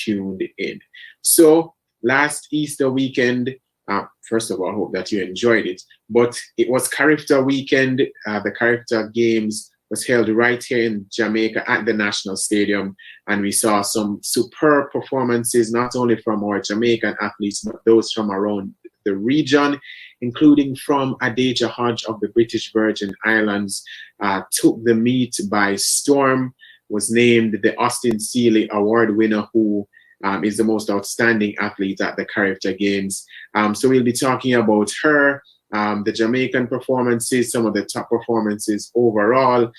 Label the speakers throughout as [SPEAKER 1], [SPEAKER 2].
[SPEAKER 1] tuned in. So last Easter weekend, first of all, I hope that you enjoyed it. But it was Carifta weekend. The Carifta Games was held right here in Jamaica at the National Stadium. And we saw some superb performances, not only from our Jamaican athletes, but those from around the region, including from Adja Hodge of the British Virgin Islands, took the meet by storm, was named the Austin Seeley Award winner, who is the most outstanding athlete at the Carifta Games. So we'll be talking about her, the Jamaican performances, some of the top performances overall,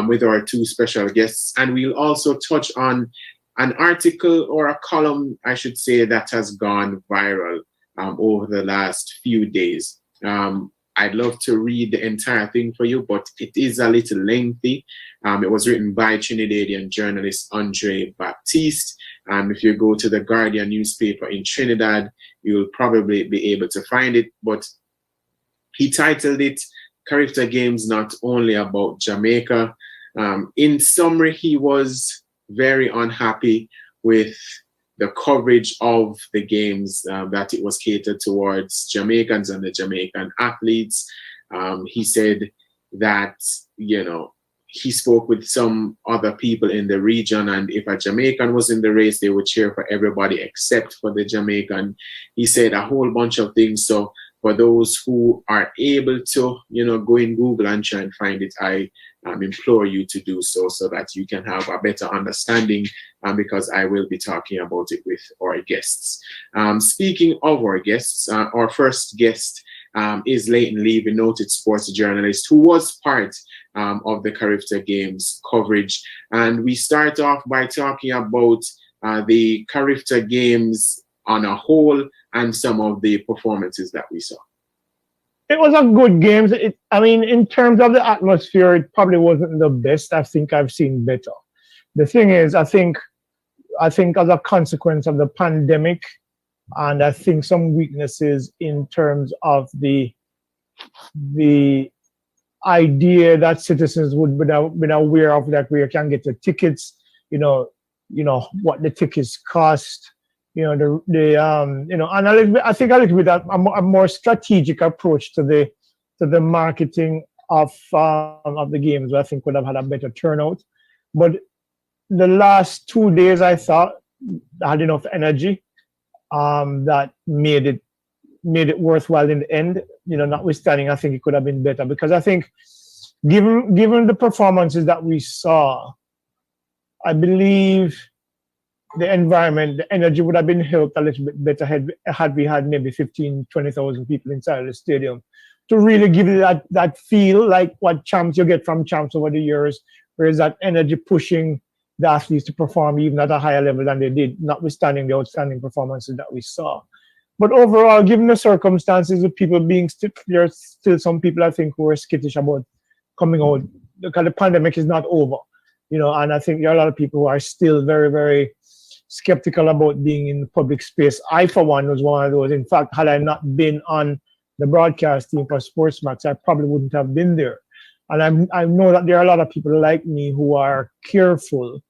[SPEAKER 1] with our two special guests. And we'll also touch on an article, or a column, I should say, that has gone viral over the last few days. I'd love to read the entire thing for you, but it is a little lengthy. It was written by Trinidadian journalist Andre Baptiste. If you go to the Guardian newspaper in Trinidad, you'll probably be able to find it. But he titled it, Carifta Games Not Only About Jamaica. In summary, he was very unhappy with the coverage of the games, that it was catered towards Jamaicans and the Jamaican athletes. He said that, he spoke with some other people in the region, and if a Jamaican was in the race, they would cheer for everybody except for the Jamaican. He said a whole bunch of things. So for those who are able to, go in Google and try and find it, I implore you to do so that you can have a better understanding, because I will be talking about it with our guests. Speaking of our guests, our first guest is Leighton Levy, noted sports journalist, who was part of the Carifta Games coverage. And we start off by talking about the Carifta Games on a whole and some of the performances that we saw.
[SPEAKER 2] It was a good game. In terms of the atmosphere, it probably wasn't the best. I think I've seen better. The thing is, I think as a consequence of the pandemic, and I think some weaknesses in terms of the idea that citizens would been aware of, that we can get the tickets, what the tickets cost, and I think a little bit of a more strategic approach to the marketing of the games, I think would have had a better turnout. But the last 2 days, I thought I had enough energy that made it worthwhile in the end. Notwithstanding, I think it could have been better, because I think given the performances that we saw, I believe the environment, the energy would have been helped a little bit better had we had maybe 15, 20,000 people inside the stadium to really give you that feel like what champs you get from champs over the years, whereas that energy pushing the athletes to perform even at a higher level than they did, notwithstanding the outstanding performances that we saw. But overall, given the circumstances of people being there are still some people, I think, who are skittish about coming out, because the pandemic is not over, and I think there are a lot of people who are still very, very skeptical about being in the public space. I, for one, was one of those. In fact, had I not been on the broadcast team for Sportsmax, I probably wouldn't have been there. And I know that there are a lot of people like me who are careful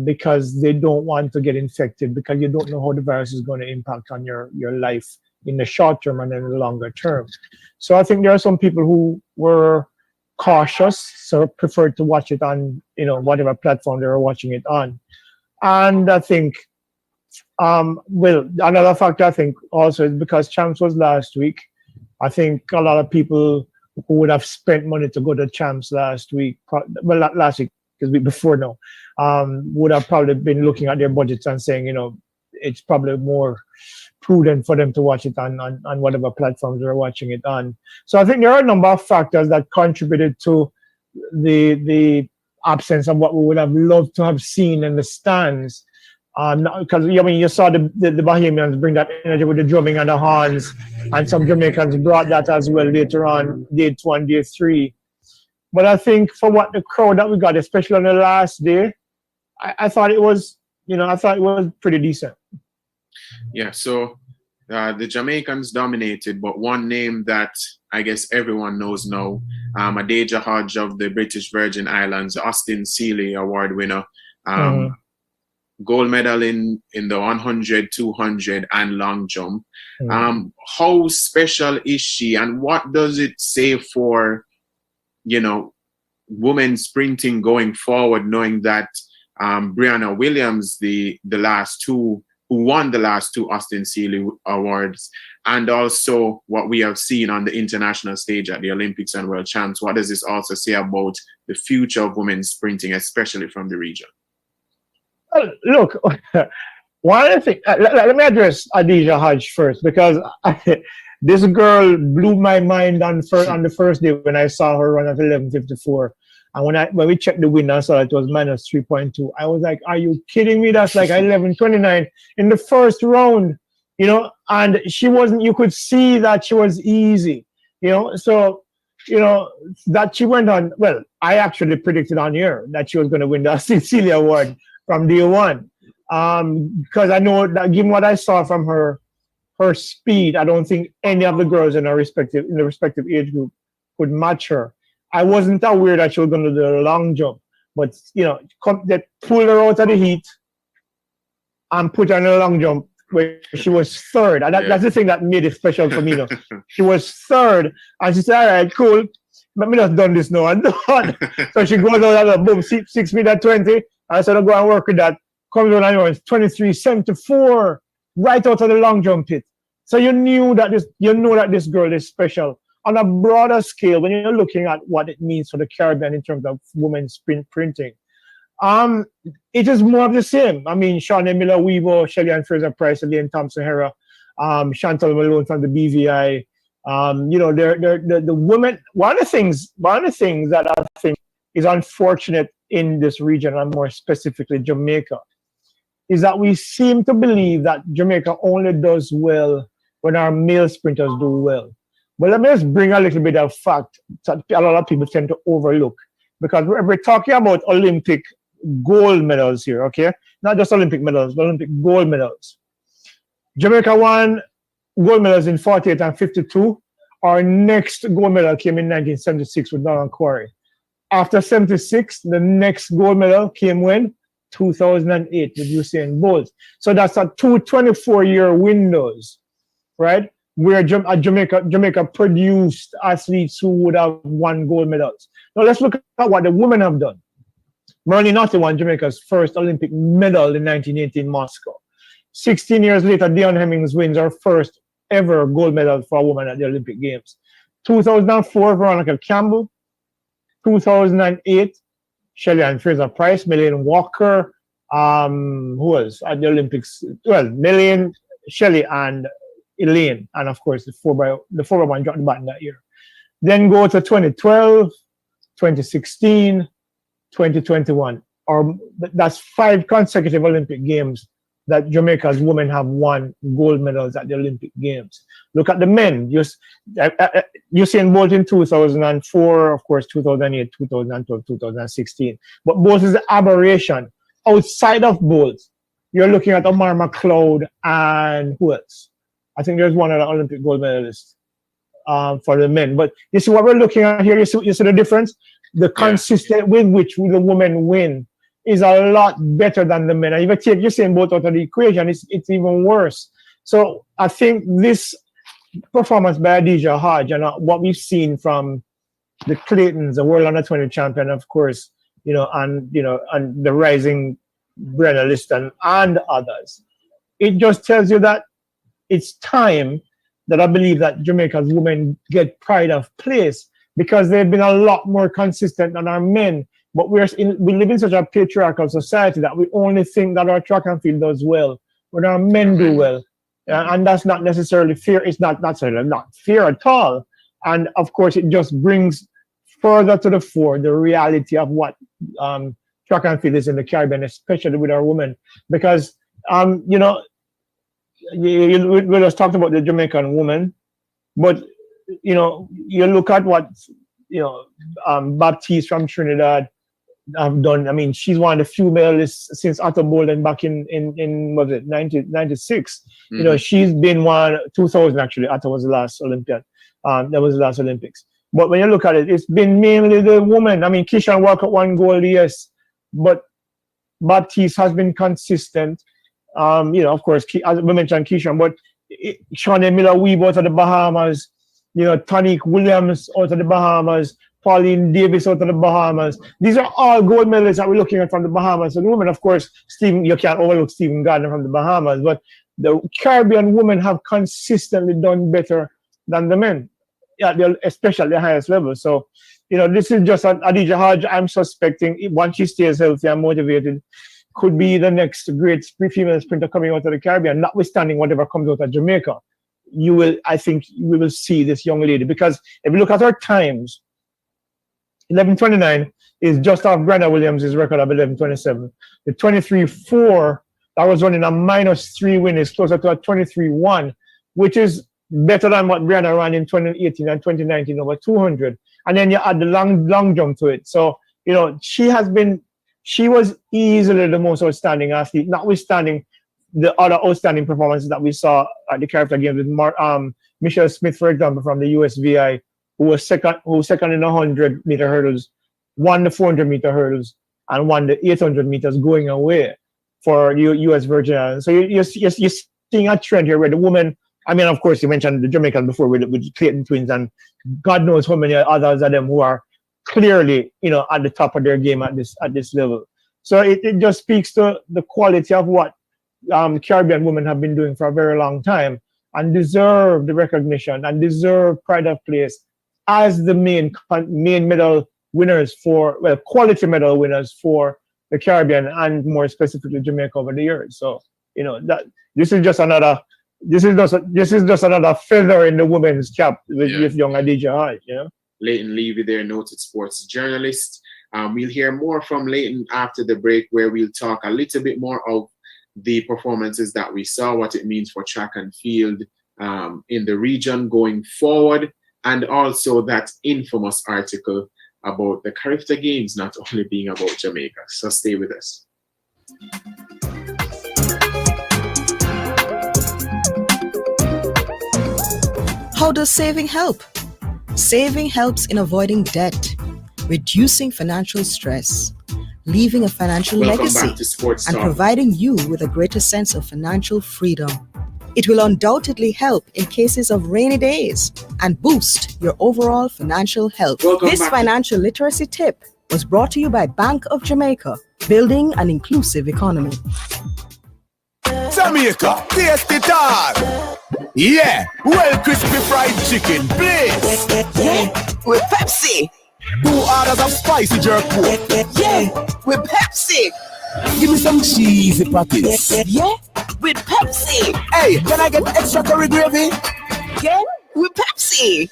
[SPEAKER 2] because they don't want to get infected, because you don't know how the virus is going to impact on your life in the short term and in the longer term. So I think there are some people who were cautious, so preferred to watch it on, whatever platform they were watching it on. And I think, another factor I think also is because Champs was last week. I think a lot of people who would have spent money to go to Champs last week, not last week, because week before now, would have probably been looking at their budgets and saying, it's probably more prudent for them to watch it on whatever platforms they're watching it on. So I think there are a number of factors that contributed to the absence of what we would have loved to have seen in the stands. Because you saw the Bahamians bring that energy with the drumming and the horns, and some Jamaicans brought that as well later on, day 2 and day 3. But I think for what the crowd that we got, especially on the last day, I thought it was, pretty decent.
[SPEAKER 1] Yeah, so the Jamaicans dominated, but one name that I guess everyone knows now, Adja Hodge of the British Virgin Islands, Austin Seeley Award winner. gold medal in the 100, 200, and long jump.
[SPEAKER 2] Mm.
[SPEAKER 1] How special is she, and what does it say for, you know, women sprinting going forward, knowing that Brianna Williams, the last two, who won the last two Austin Seeley Awards, and also what we have seen on the international stage at the Olympics and World Champs, what does this also say about the future of women sprinting, especially from the region?
[SPEAKER 2] Look, one of the things, let me address Adja Hodge first, because this girl blew my mind on the first day when I saw her run at 11:54. And when we checked the win, I saw it was minus 3.2. I was like, are you kidding me? That's like 11:29 in the first round, you know, and she wasn't, you could see that she was easy, you know, so, you know, that she went on, well, I actually predicted on here that she was going to win the Cecilia Award from day one. Because I know that given what I saw from her speed, I don't think any of the girls in the respective age group could match her. I wasn't aware that she was going to do the long jump, but you know, they pulled her out of the heat and put her in a long jump where she was third, and that's the thing that made it special for me. You know. She was third, and she said, "All right, cool, let me just done this now and done." So she goes out at boom, 6 feet at 20. I said, "I'll go and work with that." Comes on and runs 23:74 right out of the long jump pit. So you know that this girl is special. On a broader scale, when you're looking at what it means for the Caribbean in terms of women's sprinting, it is more of the same. I mean, Shawnee Miller-Weaver, Shelly-Ann Fraser-Pryce, Elaine Thompson-Herah, Chantal Malone from the BVI. You know, the women. One of the things that I think is unfortunate in this region, and more specifically Jamaica, is that we seem to believe that Jamaica only does well when our male sprinters do well. But let me just bring a little bit of fact that a lot of people tend to overlook, because we're talking about Olympic gold medals here, okay? Not just Olympic medals, but Olympic gold medals. Jamaica won gold medals in 48 and 52. Our next gold medal came in 1976 with Donald Quarry. After 76, the next gold medal came when? 2008 with Usain Bolt. So that's a 24-year windows, right? Where Jamaica produced athletes who would have won gold medals. Now let's look at what the women have done. Marlene Ottey won Jamaica's first Olympic medal in 1980 in Moscow. 16 years later, Dion Hemmings wins her first ever gold medal for a woman at the Olympic Games. 2004, Veronica Campbell. 2008, Shelly-Ann Fraser-Pryce, Millian Walker, who else at the Olympics? Well, Millian, Shelly, and Elaine, and of course the 4x1 dropped the baton that year. Then go to 2012, 2016, 2021. That's 5 consecutive Olympic Games that Jamaica's women have won gold medals at the Olympic Games. Look at the men. Usain Bolt in 2004, of course, 2008, 2012, 2016. But Bolt is an aberration. Outside of Bolt, you're looking at Omar McLeod and who else? I think there's one other Olympic gold medalist for the men. But you see what we're looking at here? You see the difference? The consistent with which the women win is a lot better than the men. And if you take Usain Bolt out of the equation, it's even worse. So I think this performance by Adja Hodge and what we've seen from the Claytons, the World Under-20 champion, of course, and the rising Brenna Liston and others, it just tells you that it's time that I believe that Jamaica's women get pride of place, because they've been a lot more consistent than our men. But we live in such a patriarchal society that we only think that our track and field does well when our men do well. And that's not necessarily fair. It's not fair at all. And of course, it just brings further to the fore the reality of what track and field is in the Caribbean, especially with our women. Because, we just talked about the Jamaican woman, but, you look at what, Baptiste from Trinidad have done. I mean, she's one of the few medalists since Atta Bolden back in was it 1996. Mm-hmm. She's been 2000 actually. Atta was the last Olympian. That was the last Olympics. But when you look at it, it's been mainly the woman. I mean, Kishan Walker won gold, yes, but Baptiste has been consistent. Of course, as we mentioned, Keisha, but Shawnee Miller-Weeb out of the Bahamas, Tonique Williams out of the Bahamas, Pauline Davis out of the Bahamas. These are all gold medalists that we're looking at from the Bahamas. And women, of course, you can't overlook Stephen Gardner from the Bahamas, but the Caribbean women have consistently done better than the men, especially at the highest level. So, this is just Adja Hodge. I'm suspecting once she stays healthy and motivated, could be the next great female sprinter coming out of the Caribbean, notwithstanding whatever comes out of Jamaica. I think we will see this young lady, because if you look at her times, 11:29 is just off Brianna Williams' record of 11:27. The 23:4 that was running a -3 win is closer to a 23:1, which is better than what Brianna ran in 2018 and 2019 over 200. And then you add the long jump to it. So, she was easily the most outstanding athlete, notwithstanding the other outstanding performances that we saw at the character games with Michelle Smith, for example, from the USVI, who was second in the 100-meter hurdles, won the 400-meter hurdles, and won the 800 meters going away for U.S. Virgin Islands. So you're seeing a trend here where the women, of course, you mentioned the Jamaicans before with Clayton twins, and God knows how many others of them who are clearly, at the top of their game at this level. So it just speaks to the quality of what Caribbean women have been doing for a very long time, and deserve the recognition and deserve pride of place as the main medal winners quality medal winners for the Caribbean, and more specifically Jamaica over the years. So, this is just another feather in the women's cap with young Adja Hodge,
[SPEAKER 1] Leighton Levy there, noted sports journalist. We'll hear more from Leighton after the break, where we'll talk a little bit more of the performances that we saw, what it means for track and field in the region going forward, and also that infamous article about the Carifta Games not only being about Jamaica. So stay with us.
[SPEAKER 3] How does saving help? Saving helps in avoiding debt, reducing financial stress, leaving a financial legacy, and providing you with a greater sense of financial freedom. It will undoubtedly help in cases of rainy days and boost your overall financial health. This financial literacy tip was brought to you by Bank of Jamaica, building an inclusive economy.
[SPEAKER 4] Jamaica, taste it all. Yeah, well, crispy fried chicken, please.
[SPEAKER 3] Yeah, with Pepsi.
[SPEAKER 4] 2 orders of spicy jerk pork.
[SPEAKER 3] Yeah, with Pepsi.
[SPEAKER 4] Give me some cheesy patties.
[SPEAKER 3] Yeah, with Pepsi.
[SPEAKER 4] Hey, can I get extra curry gravy?
[SPEAKER 3] Yeah, with Pepsi.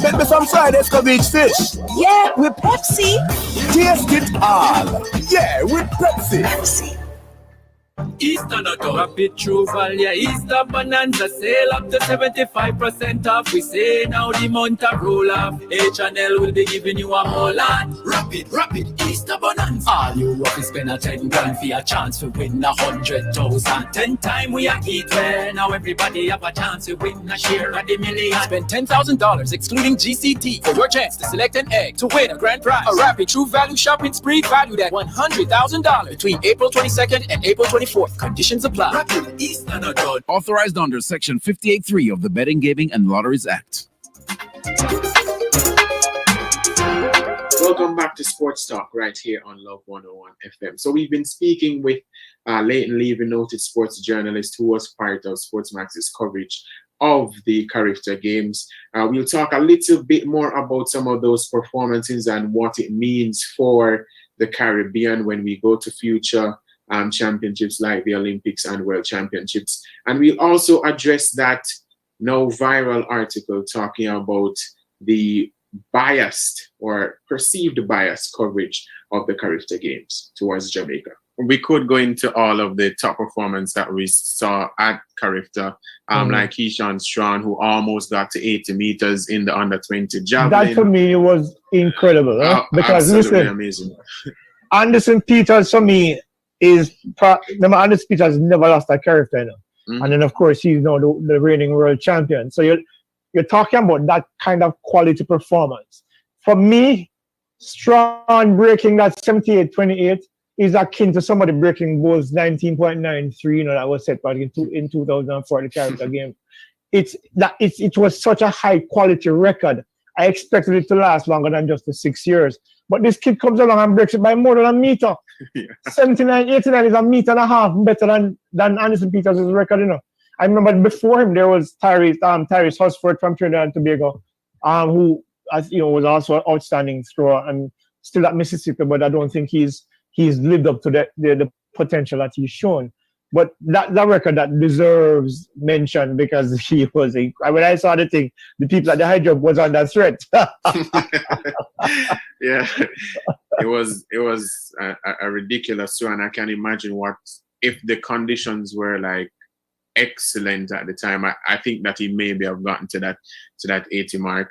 [SPEAKER 4] Get me some fried escovitch fish.
[SPEAKER 3] Yeah, with Pepsi.
[SPEAKER 4] Taste it all. Yeah, with Pepsi.
[SPEAKER 3] Pepsi.
[SPEAKER 5] Easter not rapid true value. Easter bonanza sale up to 75% off. We say now the month of roll off. H&L will be giving you a whole lot. Rapid Easter bonanza. All you want is spend a 10 grand for a chance to win 100,000. 10 times we are eat well. Now everybody have a chance to win a share of the million. Spend $10,000 excluding GCT for your chance to select an egg to win a grand prize. A rapid true value shopping spree valued at $100,000 between April 22nd and April 24th. Conditions apply. Rapid Easter not done.
[SPEAKER 6] Authorized under Section 58.3 of the Betting, Gaming and Lotteries Act.
[SPEAKER 1] Welcome back to Sports Talk right here on Love 101 FM. So we've been speaking with Leighton Levy, noted sports journalist who was part of Sportsmax's coverage of the Carifta Games. We'll talk a little bit more about some of those performances and what it means for the Caribbean when we go to future championships like the Olympics and World Championships. And we'll also address that now viral article talking about the biased or perceived biased coverage of the Carifta Games towards Jamaica. We could go into all of the top performance that we saw at Carifta, like Keyshawn Strachan, who almost got to 80 meters in the under-20 javelin.
[SPEAKER 2] That for me was incredible, because listen,
[SPEAKER 1] amazing.
[SPEAKER 2] Anderson Peters for me is Anderson Peters never lost at Carifta, and then of course he's now the reigning world champion. So you're talking about that kind of quality performance. For me, Strachan breaking that 78-28 is akin to somebody breaking Bulls 19.93, that was set back in 2004, the character game. It was such a high quality record. I expected it to last longer than just the 6 years. But this kid comes along and breaks it by more than a meter. Yeah. 79, 89 is a meter and a half better than Anderson Peters' record, I remember before him there was Tariffs Husford from Trinidad and Tobago, who was also an outstanding thrower and still at Mississippi, but I don't think he's lived up to the potential that he's shown. But that record that deserves mention because he was when I saw the thing, the people at the high jump was under threat.
[SPEAKER 1] Yeah, it was a ridiculous one. I can imagine what if the conditions were like excellent at the time. I think that he maybe have gotten to that 80 mark.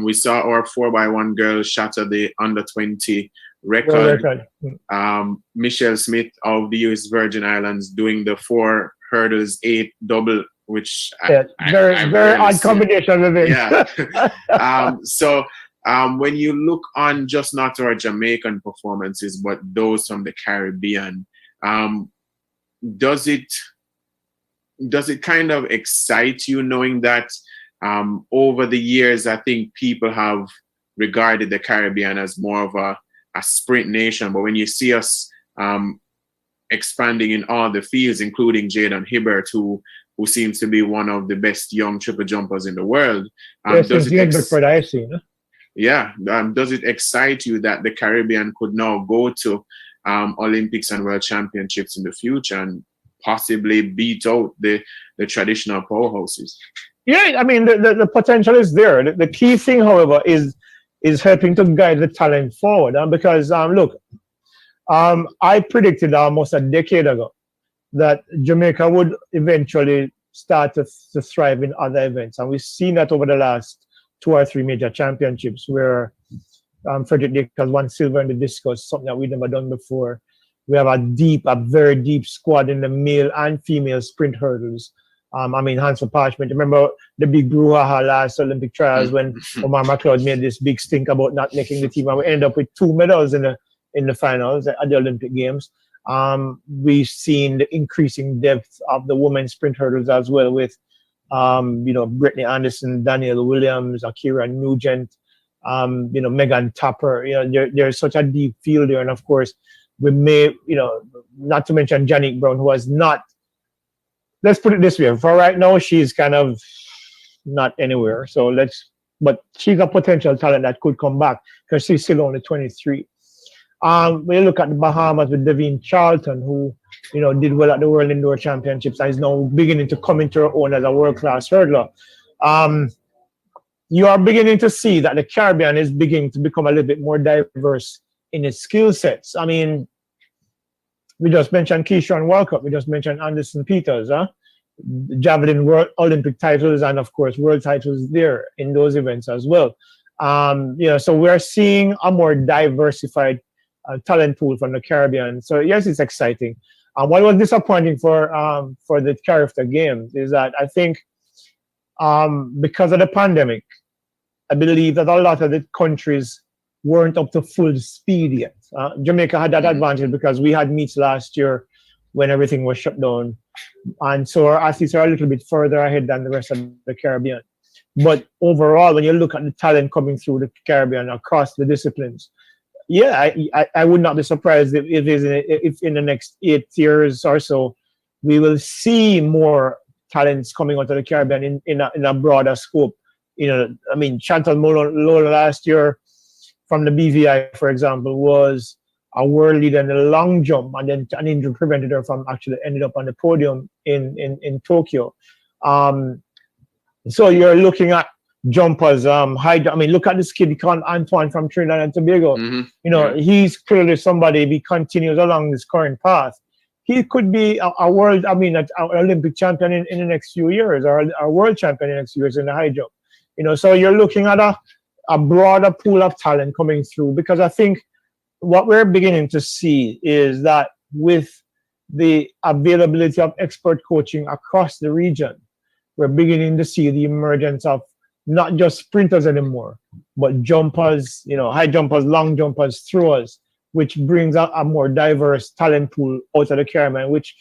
[SPEAKER 1] We saw our 4x1 girls shatter the under 20 record. Michelle Smith of the US Virgin Islands doing the 4 hurdles 8 double, which
[SPEAKER 2] very odd combination of it.
[SPEAKER 1] Yeah. So when you look on just not our Jamaican performances, but those from the Caribbean, does it kind of excite you knowing that over the years, I think people have regarded the Caribbean as more of a sprint nation, but when you see us expanding in all the fields, including Jaden Hibbert, who seems to be one of the best young triple jumpers in the world, does it excite you that the Caribbean could now go to Olympics and World Championships in the future and possibly beat out the traditional powerhouses?
[SPEAKER 2] Yeah, I mean the potential is there. The key thing, however, is helping to guide the talent forward. Because I predicted almost a decade ago that Jamaica would eventually start to thrive in other events, and we've seen that over the last 2 or 3 major championships where Frederick Dick has won silver in the discus, something that we've never done before. We have a very deep squad in the male and female sprint hurdles. Hansel Parchment. Remember the big brouhaha last Olympic trials when Omar McLeod made this big stink about not making the team, and we ended up with 2 medals in the finals at the Olympic Games. We've seen the increasing depth of the women's sprint hurdles as well with, Brittany Anderson, Danielle Williams, Akira Nugent, Megan Tapper. There's such a deep field there, and of course we may, not to mention Janique Brown, who has not. Let's put it this way. For right now, she's kind of not anywhere. But she's a potential talent that could come back because she's still only 23. When you look at the Bahamas with Devine Charlton, who, did well at the World Indoor Championships and is now beginning to come into her own as a world-class hurdler. You are beginning to see that the Caribbean is beginning to become a little bit more diverse in its skill sets. We just mentioned Keyshawn Walcott. We just mentioned Anderson Peters, javelin world Olympic titles and of course world titles there in those events as well. So we're seeing a more diversified talent pool from the Caribbean. So yes, it's exciting. What was disappointing for the Character Games is that I think because of the pandemic, I believe that a lot of the countries weren't up to full speed yet. Jamaica had that advantage because we had meets last year when everything was shut down. And so our athletes are a little bit further ahead than the rest of the Caribbean. But overall, when you look at the talent coming through the Caribbean across the disciplines, I would not be surprised if in the next 8 years or so, we will see more talents coming out of the Caribbean in a broader scope. Chantal Lola last year from the BVI, for example, was a world leader in the long jump, and then an injury prevented her from actually ending up on the podium in Tokyo. So you're looking at jumpers, look at this kid called Antoine from Trinidad and Tobago. He's clearly somebody, if he continues along this current path, he could be a world, an Olympic champion in the next few years, or a world champion in the next few years in the high jump. So you're looking at a broader pool of talent coming through, because I think what we're beginning to see is that with the availability of expert coaching across the region, we're beginning to see the emergence of not just sprinters anymore, but jumpers, high jumpers, long jumpers, throwers, which brings a more diverse talent pool out of the Caribbean, which,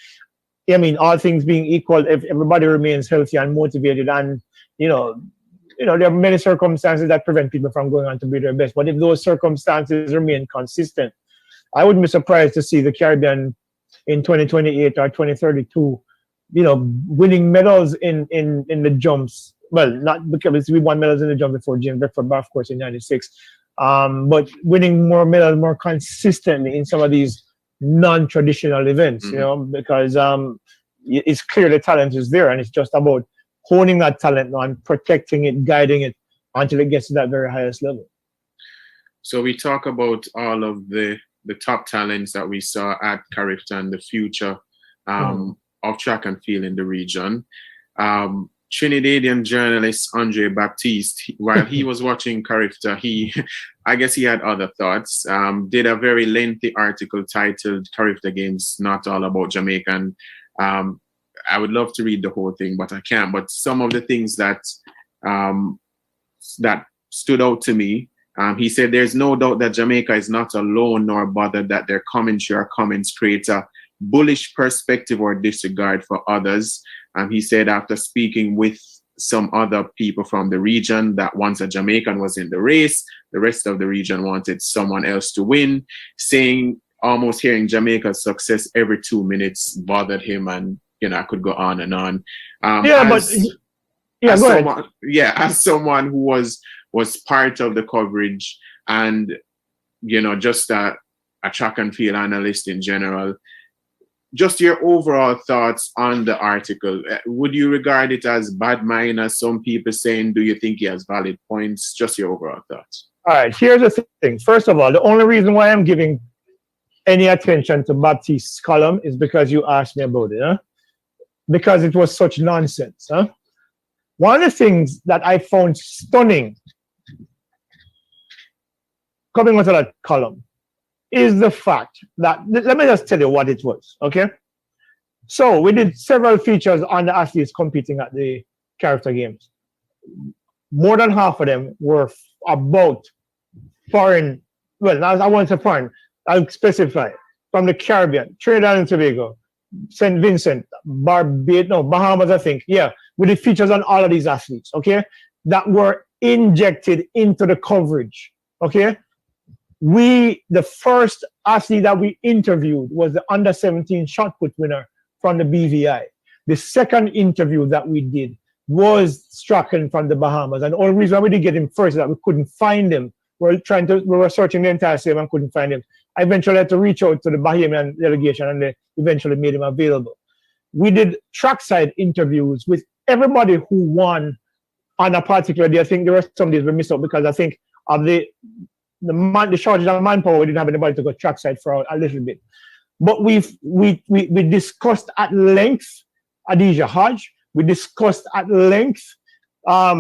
[SPEAKER 2] I mean, all things being equal, if everybody remains healthy and motivated, and, there are many circumstances that prevent people from going on to be their best. But if those circumstances remain consistent, I wouldn't be surprised to see the Caribbean in 2028 or 2032, winning medals in the jumps. Well, not because we won medals in the jump before James Beckford, of course, in '96. But winning more medals more consistently in some of these non-traditional events, because it's clear the talent is there, and it's just about honing that talent now and protecting it, guiding it until it gets to that very highest level.
[SPEAKER 1] So we talk about all of the top talents that we saw at Carifta, the future of track and field in the region. Trinidadian journalist Andre Baptiste, while he was watching Carifta, I guess he had other thoughts, did a very lengthy article titled Carifta Games Not All About Jamaica. And I would love to read the whole thing, but I can't. But some of the things that stood out to me, he said, there's no doubt that Jamaica is not alone nor bothered that their commentary or comments create a bullish perspective or disregard for others. He said, after speaking with some other people from the region, that once a Jamaican was in the race, the rest of the region wanted someone else to win, saying almost hearing Jamaica's success every 2 minutes bothered him, and I could go on and on. As someone who was part of the coverage and just a track and field analyst in general, just your overall thoughts on the article. Would you regard it as bad mind, as some people saying? Do you think he has valid points? Just your overall thoughts.
[SPEAKER 2] All right, here's the thing. First of all, the only reason why I'm giving any attention to Baptiste's column is because you asked me about it, because it was such nonsense. One of the things that I found stunning coming out of that column is the fact that, let me just tell you what it was, okay? So we did several features on the athletes competing at the Carifta Games. More than half of them were about foreign, well, I won't say foreign, I'll specify, from the Caribbean, Trinidad and Tobago, St. Vincent, Bahamas, I think. Yeah, we did features on all of these athletes, okay, that were injected into the coverage, okay? The first athlete that we interviewed was the under-17 shot put winner from the BVI. The second interview that we did was Strachan from the Bahamas. And the only reason why we didn't get him first is that we couldn't find him. We were searching the entire state and couldn't find him. I eventually had to reach out to the Bahamian delegation, and they eventually made him available. We did trackside interviews with everybody who won on a particular day. I think there were some days we missed out because I think of the shortage of manpower, we didn't have anybody to go trackside for a little bit. But we discussed at length Adja Hodge. We discussed at length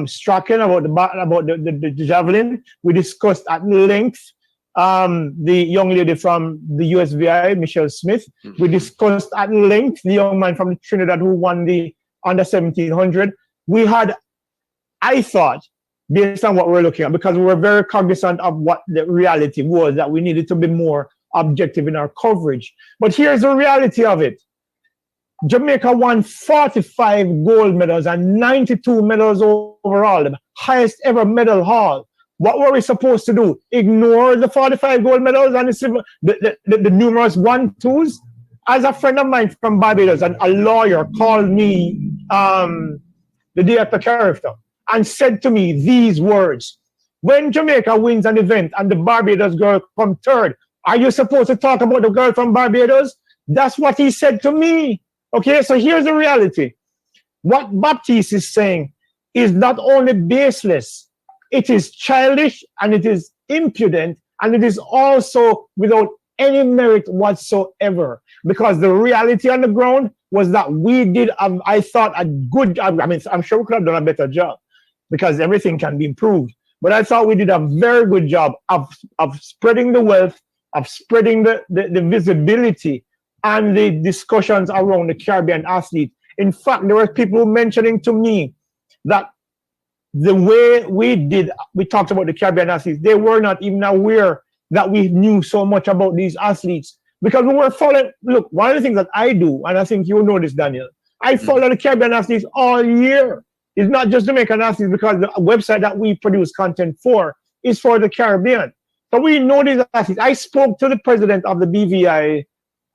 [SPEAKER 2] Strachan about the javelin. We discussed at length the young lady from the USVI, Michelle Smith. We discussed at length the young man from Trinidad who won the under 1700. We had, I thought, based on what we're looking at, because we were very cognizant of what the reality was, that we needed to be more objective in our coverage. But here's the reality of it. Jamaica won 45 gold medals and 92 medals overall, the highest ever medal haul. What were we supposed to do? Ignore the 45 gold medals and the numerous 1-2s? As a friend of mine from Barbados, and a lawyer called me the day after Carifta and said to me these words: when Jamaica wins an event and the Barbados girl comes third, are you supposed to talk about the girl from Barbados? That's what he said to me. Okay, so here's the reality. What Baptiste is saying is not only baseless, it is childish, and it is impudent, and it is also without any merit whatsoever. Because the reality on the ground was that we did, I thought, a good job. I mean, I'm sure we could have done a better job, because everything can be improved. But I thought we did a very good job of spreading the wealth, of spreading the visibility and the discussions around the Caribbean athlete. In fact, there were people mentioning to me that the way we talked about the Caribbean athletes, they were not even aware that we knew so much about these athletes. Because we were following, look, one of the things that I do, and I think you know this, Daniel, I follow the Caribbean athletes all year. It's not just Jamaican athletes, because the website that we produce content for is for the Caribbean. So we know these athletes. I spoke to the president of the BVI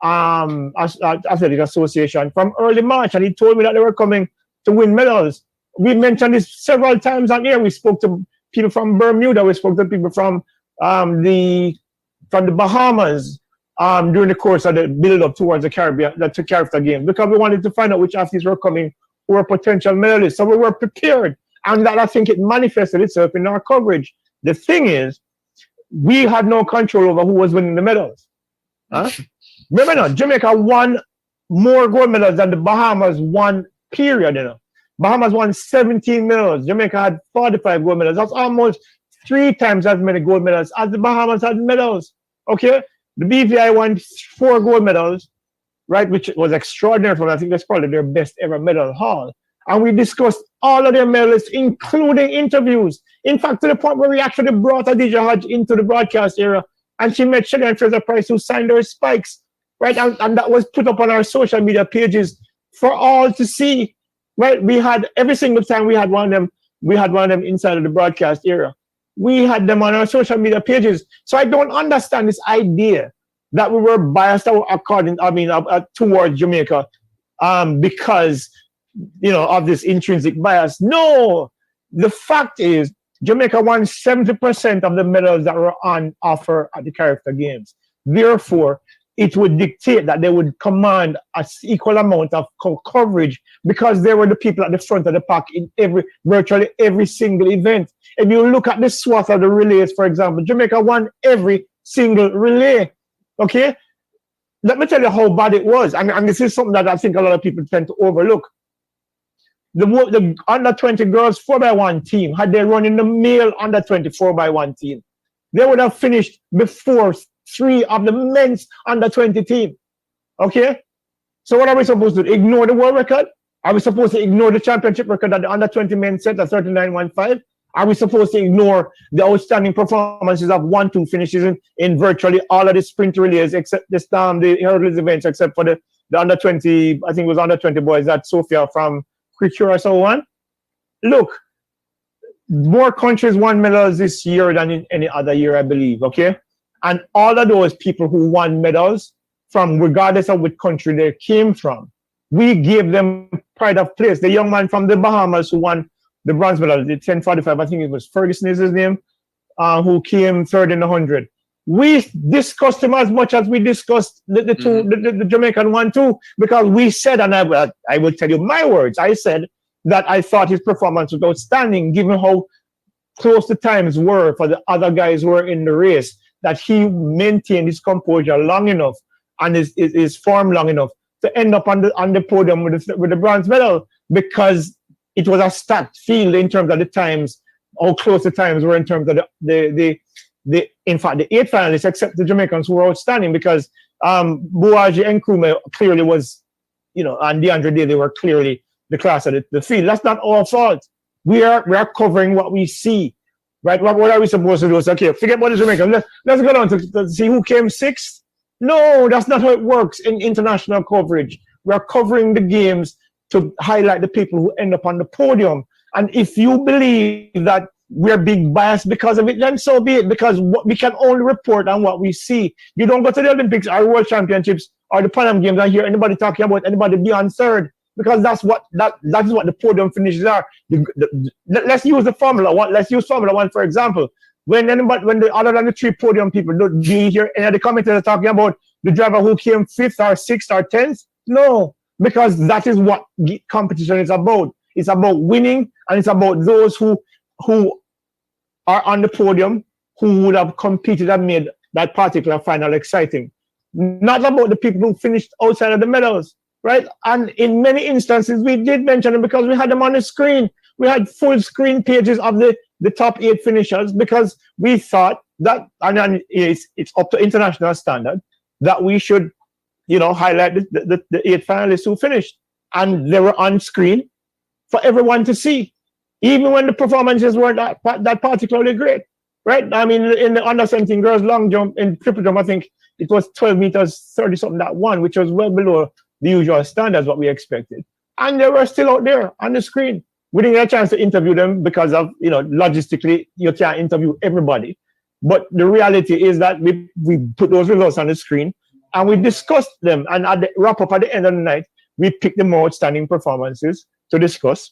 [SPEAKER 2] Athletic Association from early March, and he told me that they were coming to win medals. We mentioned this several times on here. We spoke to people from Bermuda. We spoke to people from the Bahamas during the course of the build-up towards the Caribbean, the Carifta Games, because we wanted to find out which athletes were coming who were potential medalists. So we were prepared, and that I think it manifested itself in our coverage. The thing is, we had no control over who was winning the medals. Remember now, Jamaica won more gold medals than the Bahamas won, period, you know. Bahamas won 17 medals. Jamaica had 45 gold medals. That's almost 3 times as many gold medals as the Bahamas had medals. Okay? The BVI won 4 gold medals, right, which was extraordinary for them. I think that's probably their best ever medal haul. And we discussed all of their medalists, including interviews. In fact, to the point where we actually brought Adja Hodge into the broadcast area, and she met Shelley and Fraser Price, who signed their spikes, right? And that was put up on our social media pages for all to see. Right? We had, every single time we had one of them inside of the broadcast area, we had them on our social media pages. So I don't understand this idea that we were biased towards Jamaica because, you know, of this intrinsic bias. No, the fact is Jamaica won 70% of the medals that were on offer at the Carifta Games. Therefore, it would dictate that they would command an equal amount of coverage, because they were the people at the front of the pack in virtually every single event. If you look at the swath of the relays, for example, Jamaica won every single relay. Okay? Let me tell you how bad it was. And this is something that I think a lot of people tend to overlook. The under-20 girls 4x1 team, had they run in the male under-20 4x1 team, they would have finished before 3 of the men's under-20 team. Okay? So what are we supposed to do? Ignore the world record? Are we supposed to ignore the championship record that the under-20 men set at 39.15? Are we supposed to ignore the outstanding performances of 1-2 finishes in virtually all of the sprint relays, except the hurdles events, except for the under-20, I think it was under-20 boys that Sophia from Creature or so on? Look, more countries won medals this year than in any other year, I believe, okay? And all of those people who won medals, from regardless of which country they came from, we gave them pride of place. The young man from the Bahamas who won the bronze medal, the 10:45, I think it was Ferguson is his name, who came third in the 100. We discussed him as much as we discussed the Jamaican one too, because we said, and I will tell you my words, I said that I thought his performance was outstanding, given how close the times were for the other guys who were in the race, that he maintained his composure long enough and his form long enough to end up on the podium with the bronze medal, because it was a stacked field in terms of the times, how close the times were in terms of in fact, the 8 finalists, except the Jamaicans, who were outstanding, because Buaji and Nkrumah clearly was, you know, and DeAndre Day, they were clearly the class of the field. That's not our fault. We are covering what we see, right? What are we supposed to do? So, okay, forget about the Jamaicans. Let's go down to see who came 6th. No, that's not how it works in international coverage. We are covering the games to highlight the people who end up on the podium. And if you believe that we're being biased because of it, then so be it, because we can only report on what we see. You don't go to the Olympics or World Championships or the Pan Am Games and hear anybody talking about anybody beyond third, because that is what the podium finishes are. Let's use the Formula One. Let's use Formula One, for example. When other than the 3 podium people, do you hear any of the commentators talking about the driver who came 5th or 6th or 10th? No, because that is what competition is about. It's about winning, and it's about those who are on the podium, who would have competed and made that particular final exciting. Not about the people who finished outside of the medals, right? And in many instances, we did mention them because we had them on the screen. We had full screen pages of the top 8 finishers, because we thought that, and it's up to international standard, that we should, you know, highlight the 8 finalists who finished. And they were on screen for everyone to see, even when the performances weren't that particularly great. right? I mean, in the under 17 girls long jump, in triple jump, I think it was 12 meters, 30 something that one, which was well below the usual standards, what we expected. And they were still out there on the screen. We didn't get a chance to interview them because of, logistically, you can't interview everybody. But the reality is that we put those results on the screen and we discussed them. And at the wrap up at the end of the night, we picked the more outstanding performances to discuss.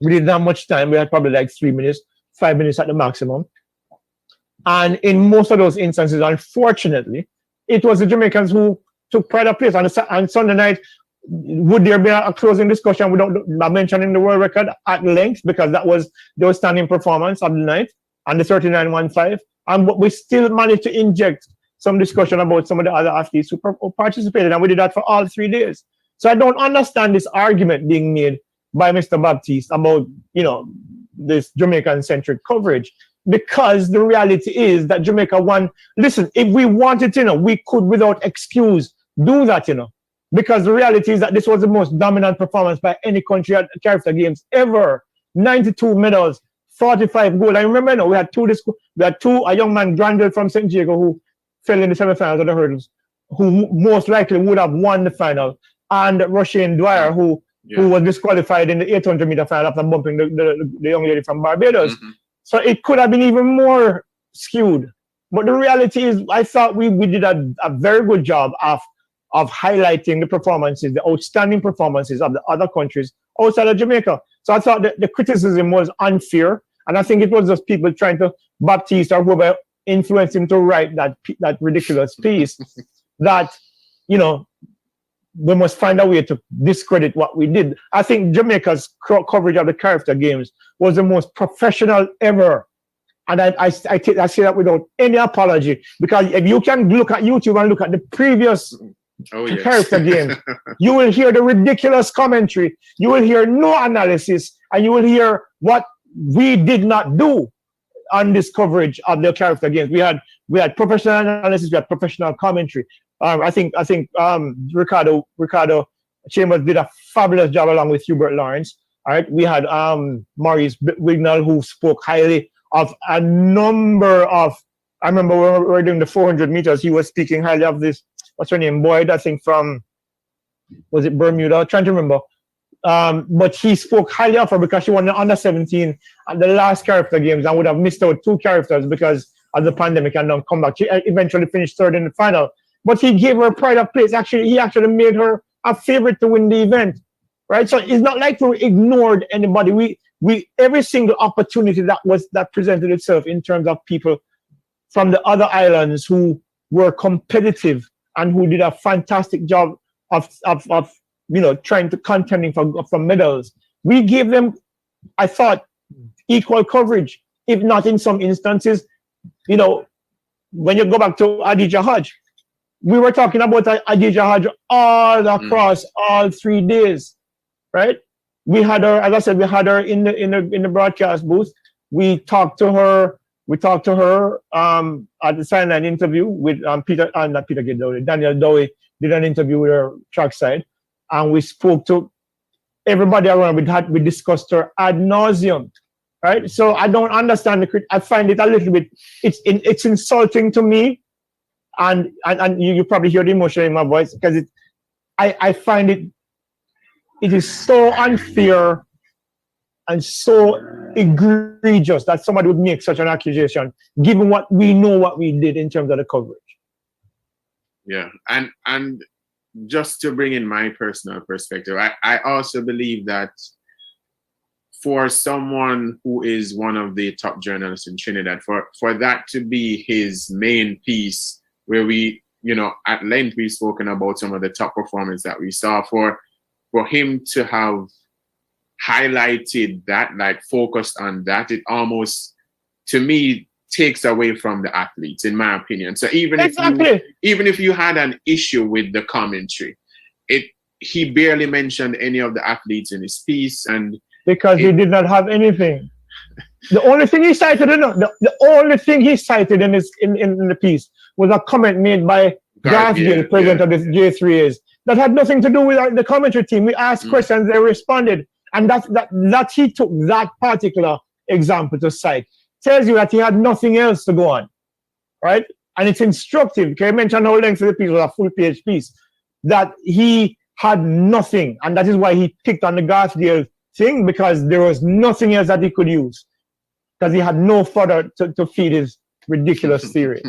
[SPEAKER 2] We didn't have much time. We had probably like 3 minutes, 5 minutes at the maximum. And in most of those instances, unfortunately, it was the Jamaicans who took pride of place. On Sunday night, would there be a closing discussion without mentioning the world record at length, because that was the outstanding performance of the night and the 39.15, but we still managed to inject some discussion about some of the other athletes who participated, and we did that for all 3 days. So I don't understand this argument being made by Mr. Baptiste about this Jamaican-centric coverage, because the reality is that Jamaica won. Listen, if we wanted to, we could without excuse do that, because the reality is that this was the most dominant performance by any country at Character Games ever. 92 medals, 45 gold. I remember we had two, a young man, Grandel from St. Diego, who fell in the semifinals of the hurdles, who most likely would have won the final, and Roisin Dwyer, who was disqualified in the 800 meter final after bumping the young lady from Barbados. Mm-hmm. So it could have been even more skewed. But the reality is, I thought we did a very good job of highlighting the performances, the outstanding performances of the other countries outside of Jamaica. So I thought that the criticism was unfair, and I think it was just people trying to Baptiste or whoever influence him to write that ridiculous piece that, we must find a way to discredit what we did. I think Jamaica's coverage of the Character Games was the most professional ever. And I say that without any apology, because if you can look at YouTube and look at the previous Character Games, you will hear the ridiculous commentary, you will hear no analysis, and you will hear what we did not do on this coverage of the Character Games. We had professional analysis, we had professional commentary. I think Ricardo Chambers did a fabulous job along with Hubert Lawrence. All right, we had Maurice Wignall, who spoke highly of a number of. I remember when we were doing the 400 meters, he was speaking highly of this. What's her name? Boyd, I think from, was it Bermuda? I'm trying to remember. But he spoke highly of her because she won the under 17 at the last Character Games and would have missed out 2 characters because of the pandemic and then come back. She eventually finished 3rd in the final. But he gave her pride of place. He actually made her a favorite to win the event, right? So it's not like we ignored anybody. We every single opportunity that presented itself in terms of people from the other islands who were competitive and who did a fantastic job of trying to contending for medals. We gave them, I thought, equal coverage, if not in some instances. When you go back to Adja Hodge, we were talking about Adja Hodge all across all 3 days, right? We had her, as I said, we had her in the broadcast booth. We talked to her at the sideline interview with Daniel Dowie did an interview with her trackside, and we spoke to everybody around. We discussed her ad nauseum, right? So I don't understand I find it a little bit. It's insulting to me. And you probably hear the emotion in my voice, because I find it is so unfair and so egregious that somebody would make such an accusation, given what we know what we did in terms of the coverage.
[SPEAKER 1] Yeah, and just to bring in my personal perspective, I also believe that for someone who is one of the top journalists in Trinidad, for that to be his main piece, where we, at length we've spoken about some of the top performance that we saw, for him to have highlighted that, like focused on that, it almost, to me, takes away from the athletes, in my opinion. So even if you had an issue with the commentary, he barely mentioned any of the athletes in his piece, and
[SPEAKER 2] because he did not have anything. The only thing he cited, the only thing he cited in the piece was a comment made by Garfield, president of the J3As, that had nothing to do with the commentary team. We asked questions, they responded, and that he took that particular example to cite. tells you that he had nothing else to go on, right? And it's instructive. Can you mention how lengthy the piece was a full-page piece? That he had nothing, and that is why he picked on the Garthdale thing, because there was nothing else that he could use, because he had no fodder to feed his ridiculous theory.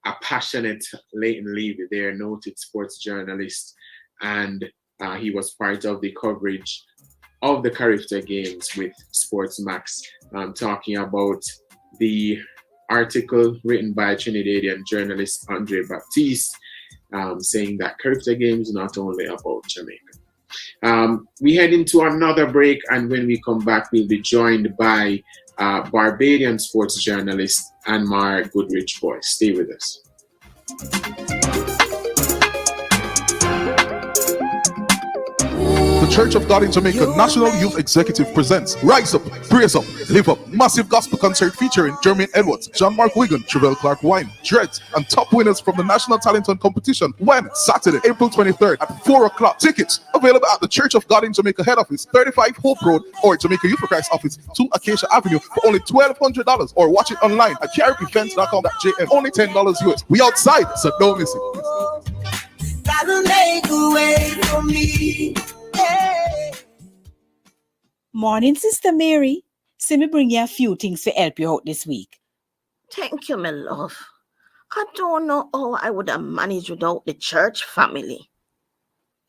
[SPEAKER 1] A passionate Leighton Levy there, noted sports journalist, and he was part of the coverage of the Carifta Games with Sportsmax, talking about the article written by Trinidadian journalist Andre Baptiste, saying that Carifta Games is not only about Jamaica. We head into another break, and when we come back, we'll be joined by Barbadian sports journalist Anmar Goodrich Boy. Stay with us.
[SPEAKER 7] The Church of God in Jamaica National Youth Executive presents Rise Up, Praise Up, Live Up, massive gospel concert featuring Jermaine Edwards, John Mark Wigan, Travell Clark Wine, Dreads, and top winners from the National Talent Hunt competition. When? Saturday, April 23rd at 4 o'clock. Tickets available at the Church of God in Jamaica head office, 35 Hope Road, or Jamaica Youth for Christ office, 2 Acacia Avenue, for only $1,200, or watch it online at caribevents.com.jm, only $10 US. We outside, so don't miss it.
[SPEAKER 8] Gotta make a way for me.
[SPEAKER 9] Morning, Sister Mary. See me bring you a few things to help you out this week.
[SPEAKER 8] Thank you, my love. I don't know how I would have managed without the church family.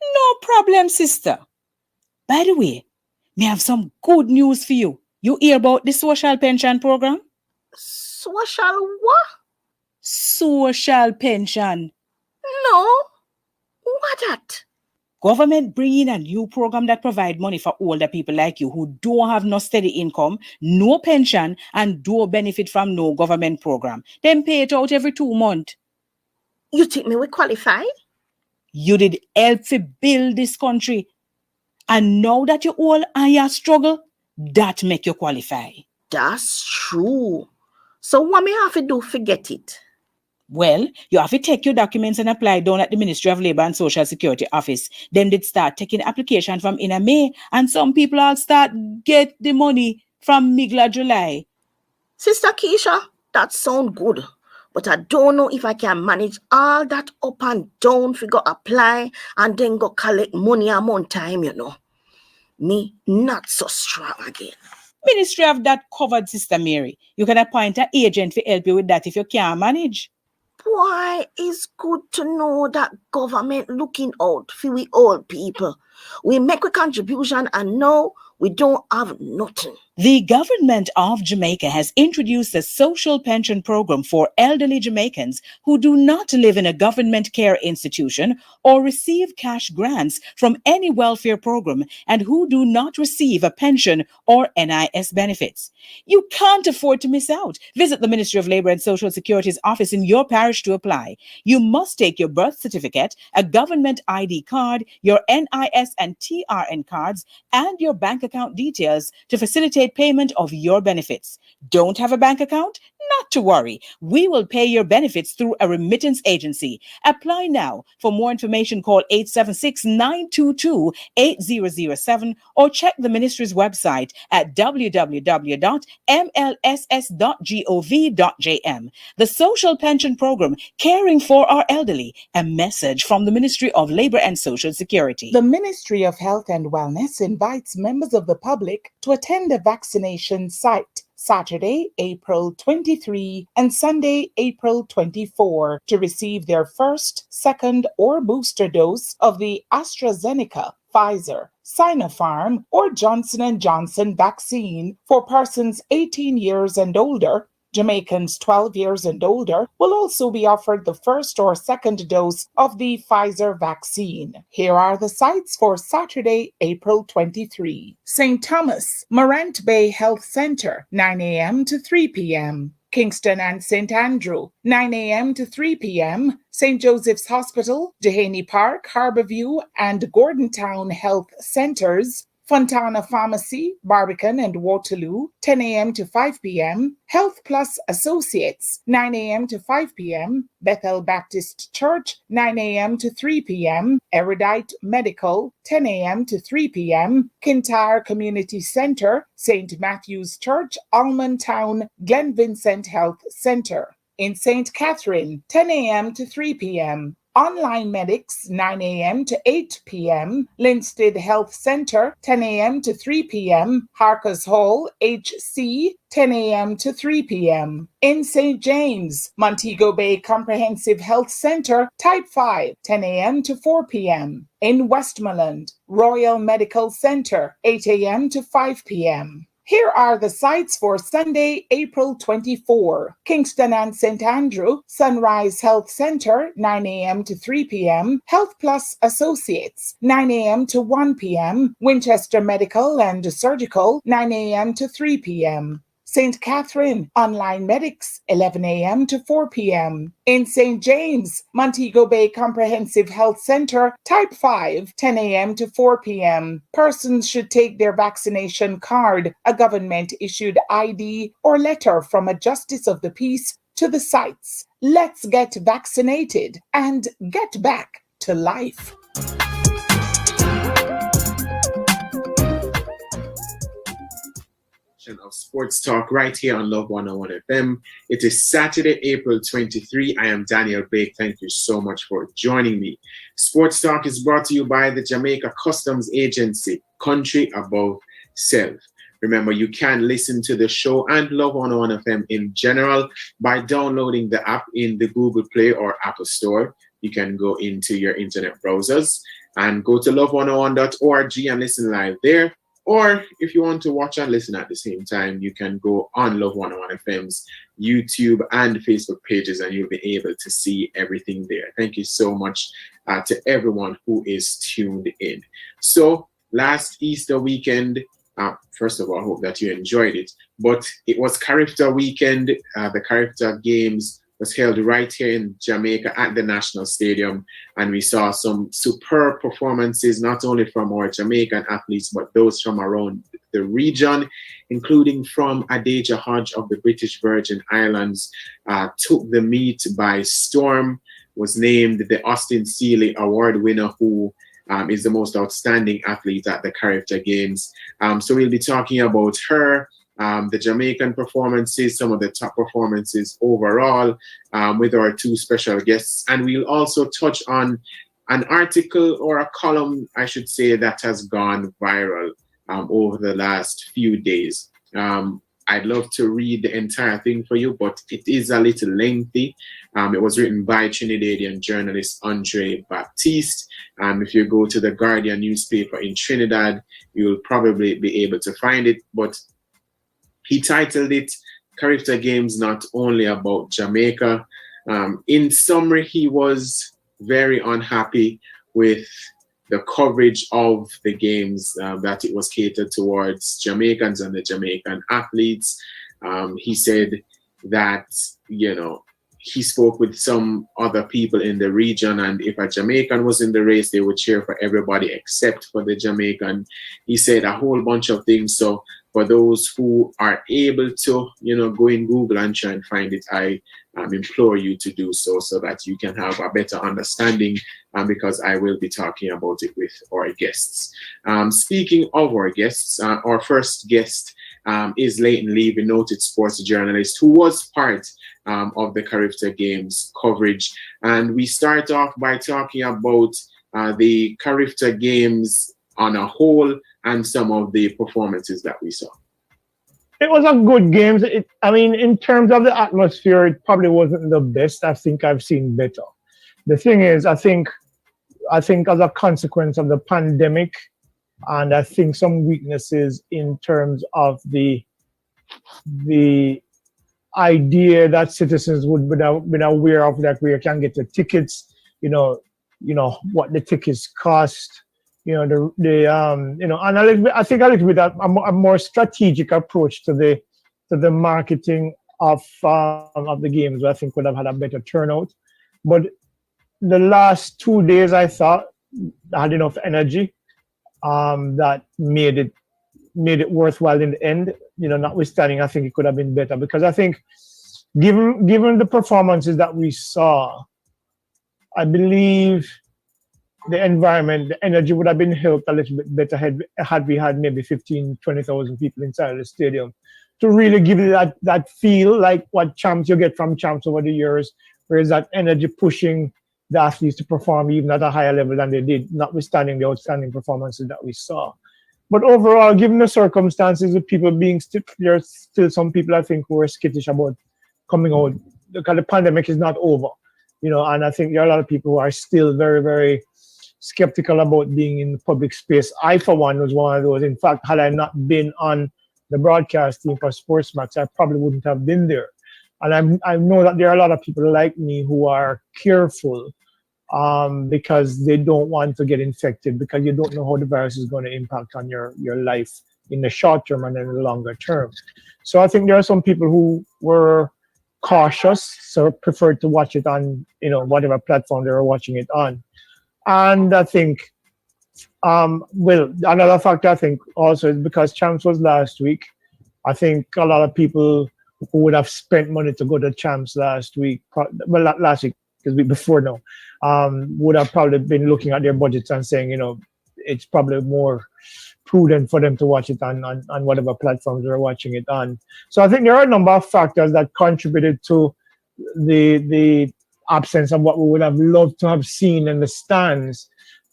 [SPEAKER 9] No problem, sister. By the way, me have some good news for you. You hear about the social pension program?
[SPEAKER 8] Social what?
[SPEAKER 9] Social pension.
[SPEAKER 8] No. What that?
[SPEAKER 9] Government bring in a new program that provide money for older people like you who don't have no steady income, no pension, and don't benefit from no government program. Then pay it out every 2 months.
[SPEAKER 8] You think me we qualify?
[SPEAKER 9] You did help to build this country. And now that you all and you struggle, that make you qualify.
[SPEAKER 8] That's true. So what me have to do to get it?
[SPEAKER 9] Well, you have to take your documents and apply down at the Ministry of Labour and Social Security office. Then they'd start taking application from in May, and some people will start get the money from middle of July.
[SPEAKER 8] Sister Keisha, that sound good. But I don't know if I can manage all that up and down for go apply and then go collect money a month time, you know. Me not so strong again.
[SPEAKER 9] Ministry of that covered, Sister Mary. You can appoint an agent to help you with that if you can't manage.
[SPEAKER 8] Why, it's good to know that government looking out for we old people. We make a contribution and now we don't have nothing.
[SPEAKER 9] The government of Jamaica has introduced a social pension program for elderly Jamaicans who do not live in a government care institution or receive cash grants from any welfare program and who do not receive a pension or NIS benefits. You can't afford to miss out. Visit the Ministry of Labour and Social Security's office in your parish to apply. You must take your birth certificate, a government ID card, your NIS and TRN cards, and your bank account details to facilitate payment of your benefits. Don't have a bank account? Not to worry. We will pay your benefits through a remittance agency. Apply now. For more information, call 876-922-8007 or check the ministry's website at www.mlss.gov.jm. The Social Pension Program, caring for our elderly. A message from the Ministry of Labour and Social Security.
[SPEAKER 10] The Ministry of Health and Wellness invites members of the public to attend a vaccination site Saturday, April 23 and Sunday, April 24 to receive their first, second, or booster dose of the AstraZeneca, Pfizer, Sinopharm, or Johnson & Johnson vaccine for persons 18 years and older. Jamaicans 12 years and older will also be offered the first or second dose of the Pfizer vaccine. Here are the sites for Saturday, April 23. St. Thomas, Morant Bay Health Center, 9 a.m. to 3 p.m. Kingston and St. Andrew, 9 a.m. to 3 p.m. St. Joseph's Hospital, Dehaney Park, Harbourview, and Gordontown Health Centers, Fontana Pharmacy, Barbican and Waterloo, 10 a.m. to 5 p.m. Health Plus Associates, 9 a.m. to 5 p.m. Bethel Baptist Church, 9 a.m. to 3 p.m. Erudite Medical, 10 a.m. to 3 p.m. Kintyre Community Center, St. Matthew's Church, Almond Town, Glen Vincent Health Center. In St. Catherine, 10 a.m. to 3 p.m. Online Medics, 9 a.m. to 8 p.m. Linstead Health Center, 10 a.m. to 3 p.m. Harkers Hall, HC, 10 a.m. to 3 p.m. In St. James, Montego Bay Comprehensive Health Center, Type 5, 10 a.m. to 4 p.m. In Westmoreland, Royal Medical Center, 8 a.m. to 5 p.m. Here are the sites for Sunday, April 24. Kingston and St. Andrew, Sunrise Health Center, 9 a.m. to 3 p.m. Health Plus Associates, 9 a.m. to 1 p.m. Winchester Medical and Surgical, 9 a.m. to 3 p.m. St. Catherine, Online Medics, 11 a.m. to 4 p.m. In St. James, Montego Bay Comprehensive Health Center, Type 5, 10 a.m. to 4 p.m. Persons should take their vaccination card, a government-issued ID, or letter from a Justice of the Peace to the sites. Let's get vaccinated and get back to life.
[SPEAKER 1] Of Sports Talk right here on Love 101 FM. It is Saturday, April 23. I am Daniel Blake. Thank you so much for joining me. Sports Talk is brought to you by the Jamaica Customs Agency, country above self. Remember, you can listen to the show and Love 101 FM in general by downloading the app in the Google Play or Apple Store. You can go into your internet browsers and go to love101.org and listen live there. Or if you want to watch and listen at the same time, you can go on Love 101 FM's YouTube and Facebook pages and you'll be able to see everything there. Thank you so much to everyone who is tuned in. So last Easter weekend, first of all, I hope that you enjoyed it, but it was Character Weekend. The Character Games was held right here in Jamaica at the National Stadium, and we saw some superb performances, not only from our Jamaican athletes, but those from around the region, including from Adja Hodge of the British Virgin Islands, took the meet by storm, was named the Austin Seeley Award winner, who is the most outstanding athlete at the Character Games. So we'll be talking about her, the Jamaican performances, some of the top performances overall, with our two special guests. And we'll also touch on an article or a column, I should say, that has gone viral over the last few days. I'd love to read the entire thing for you, but it is a little lengthy. It was written by Trinidadian journalist Andre Baptiste. If you go to the Guardian newspaper in Trinidad, you'll probably be able to find it. But he titled it Character Games Not Only About Jamaica. In summary, he was very unhappy with the coverage of the games, that it was catered towards Jamaicans and the Jamaican athletes. He said that, he spoke with some other people in the region, and if a Jamaican was in the race, they would cheer for everybody except for the Jamaican. He said a whole bunch of things. So for those who are able to, go in Google and try and find it, I implore you to do so that you can have a better understanding, because I will be talking about it with our guests. Speaking of our guests, our first guest is Leighton Levy, noted sports journalist who was part of the Character Games coverage. And we start off by talking about the Character Games on a whole and some of the performances that we saw.
[SPEAKER 2] It was a good game. In terms of the atmosphere, it probably wasn't the best. I think I've seen better. The thing is, I think as a consequence of the pandemic, and I think some weaknesses in terms of the idea that citizens would be aware of, that we can get the tickets, what the tickets cost, and I think a little bit of a more strategic approach to the marketing of the games, I think would have had a better turnout. But the last 2 days, I thought I had enough energy. that made it worthwhile in the end. Notwithstanding, I think it could have been better, because I think given the performances that we saw, I believe the environment, the energy would have been helped a little bit better had we had maybe 15,000-20,000 people inside the stadium to really give it that feel like what champs you get from champs over the years, whereas that energy pushing the athletes to perform even at a higher level than they did, notwithstanding the outstanding performances that we saw. But overall, given the circumstances of people being there are still some people, I think, who are skittish about coming out, because the pandemic is not over, and I think there are a lot of people who are still very, very skeptical about being in public space. I, for one, was one of those. In fact, had I not been on the broadcast team for SportsMax, I probably wouldn't have been there. And I know that there are a lot of people like me who are careful because they don't want to get infected, because you don't know how the virus is going to impact on your life in the short term and in the longer term. So I think there are some people who were cautious, so preferred to watch it on, whatever platform they were watching it on. And I think, another factor I think also is because Champs was last week. I think a lot of people who would have spent money to go to Champs last week, not last week, because week before now, would have probably been looking at their budgets and saying, it's probably more prudent for them to watch it on whatever platforms they're watching it on. So I think there are a number of factors that contributed to the absence of what we would have loved to have seen in the stands.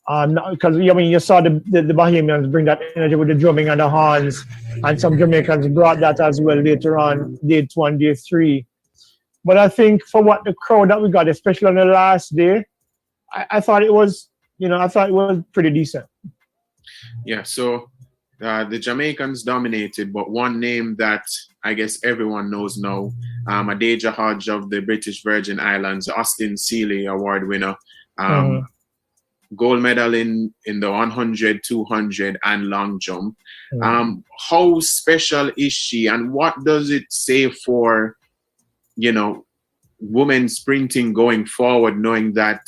[SPEAKER 2] Because you saw the Bahamians bring that energy with the drumming and the horns, and some Jamaicans brought that as well later on, day 2 and day 3. But I think for what the crowd that we got, especially on the last day, I thought it was, pretty decent.
[SPEAKER 1] Yeah, so the Jamaicans dominated, but one name that I guess everyone knows now, Adja Hodge of the British Virgin Islands, Austin Seeley Award winner, gold medal in the 100, 200, and long jump. How special is she, and what does it say for, women sprinting going forward, knowing that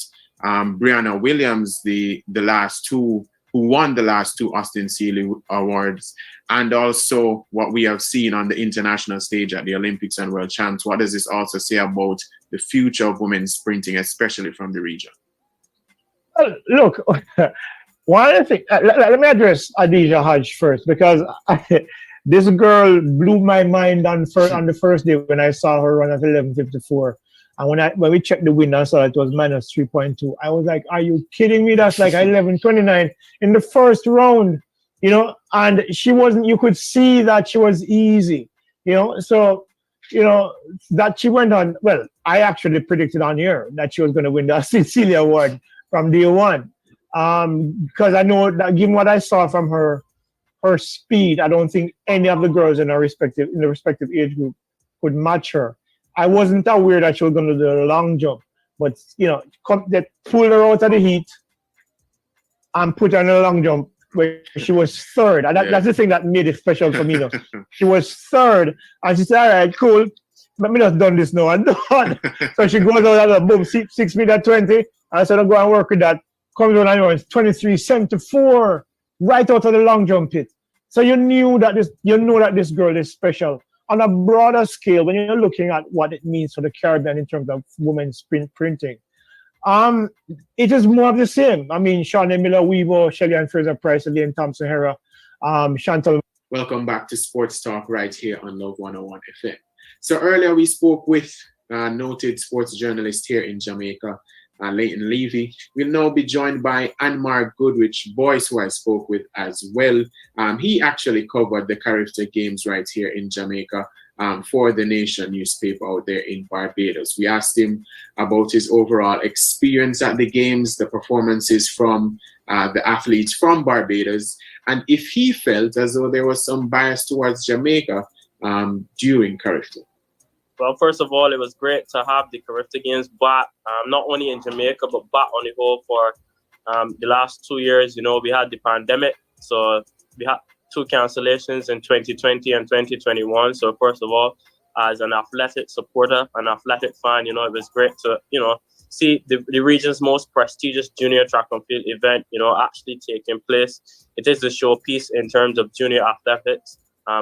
[SPEAKER 1] Brianna Williams, the last two, who won the last 2 Austin Seeley Awards, and also what we have seen on the international stage at the Olympics and World Champs, what does this also say about the future of women sprinting, especially from the region?
[SPEAKER 2] Look, one of the things, let me address Adja Hodge first, because this girl blew my mind on the first day when I saw her run at 11:54. And when we checked the win, I saw it was minus 3.2. I was like, are you kidding me? That's like 11:29 in the first round, and she wasn't, you could see that she was easy, so, that she went on. Well, I actually predicted on here that she was going to win the Cecilia Award from day one, because I know that given what I saw from her speed, I don't think any of the girls in the respective age group could match her. I wasn't aware that she was going to do the long jump, but they pulled her out of the heat and put her in a long jump where she was third, and that's the thing that made it special for me. She was third, and she said, "All right, cool, let me just done this now and done." So she goes out at boom, 6 meter 20. I said, "I'll go and work with that." Comes on and it's 23.74 right out of the long jump pit. So you know that this girl is special. On a broader scale, when you're looking at what it means for the Caribbean in terms of women's sprinting, it is more of the same. I mean, Shawnee Miller-Weaver, Shelly-Ann Fraser-Price, Elaine Thompson-Herah, Chantal.
[SPEAKER 1] Welcome back to Sports Talk right here on Love 101 FM. So earlier we spoke with noted sports journalist here in Jamaica, Leighton Levy. We'll now be joined by Anmar Goodrich Boyce, who I spoke with as well. He actually covered the Tariffs Games right here in Jamaica for the Nation newspaper out there in Barbados. We asked him about his overall experience at the games, the performances from the athletes from Barbados, and if he felt as though there was some bias towards Jamaica during Tariffs.
[SPEAKER 11] Well, first of all, it was great to have the Tariffs Games back, not only in Jamaica, but back on the whole for the last 2 years. We had the pandemic, so we had 2 cancellations in 2020 and 2021. So first of all, as an athletic supporter, an athletic fan, it was great to, see the region's most prestigious junior track and field event, actually taking place. It is the showpiece in terms of junior athletics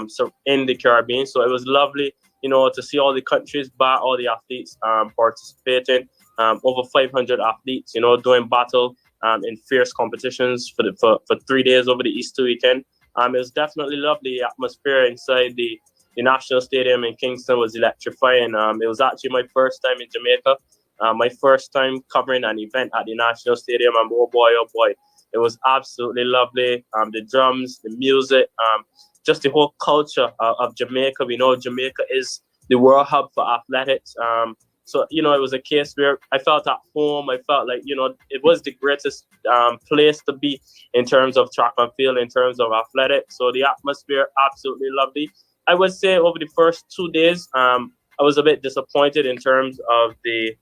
[SPEAKER 11] so in the Caribbean. So it was lovely, to see all the countries back, all the athletes participating, over 500 athletes, doing battle in fierce competitions for 3 days over the Easter weekend. It was definitely lovely. The atmosphere inside the National Stadium in Kingston was electrifying. It was actually my first time in Jamaica, my first time covering an event at the National Stadium, and oh boy, it was absolutely lovely. The drums, the music, just the whole culture of Jamaica. We know Jamaica is the world hub for athletics. So, it was a case where I felt at home. I felt like, it was the greatest place to be in terms of track and field, in terms of athletics. So the atmosphere, absolutely lovely. I would say over the first 2 days, I was a bit disappointed in terms of the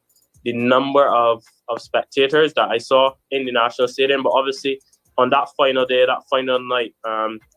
[SPEAKER 11] number of spectators that I saw in the National Stadium. But obviously, on that final day, that final night,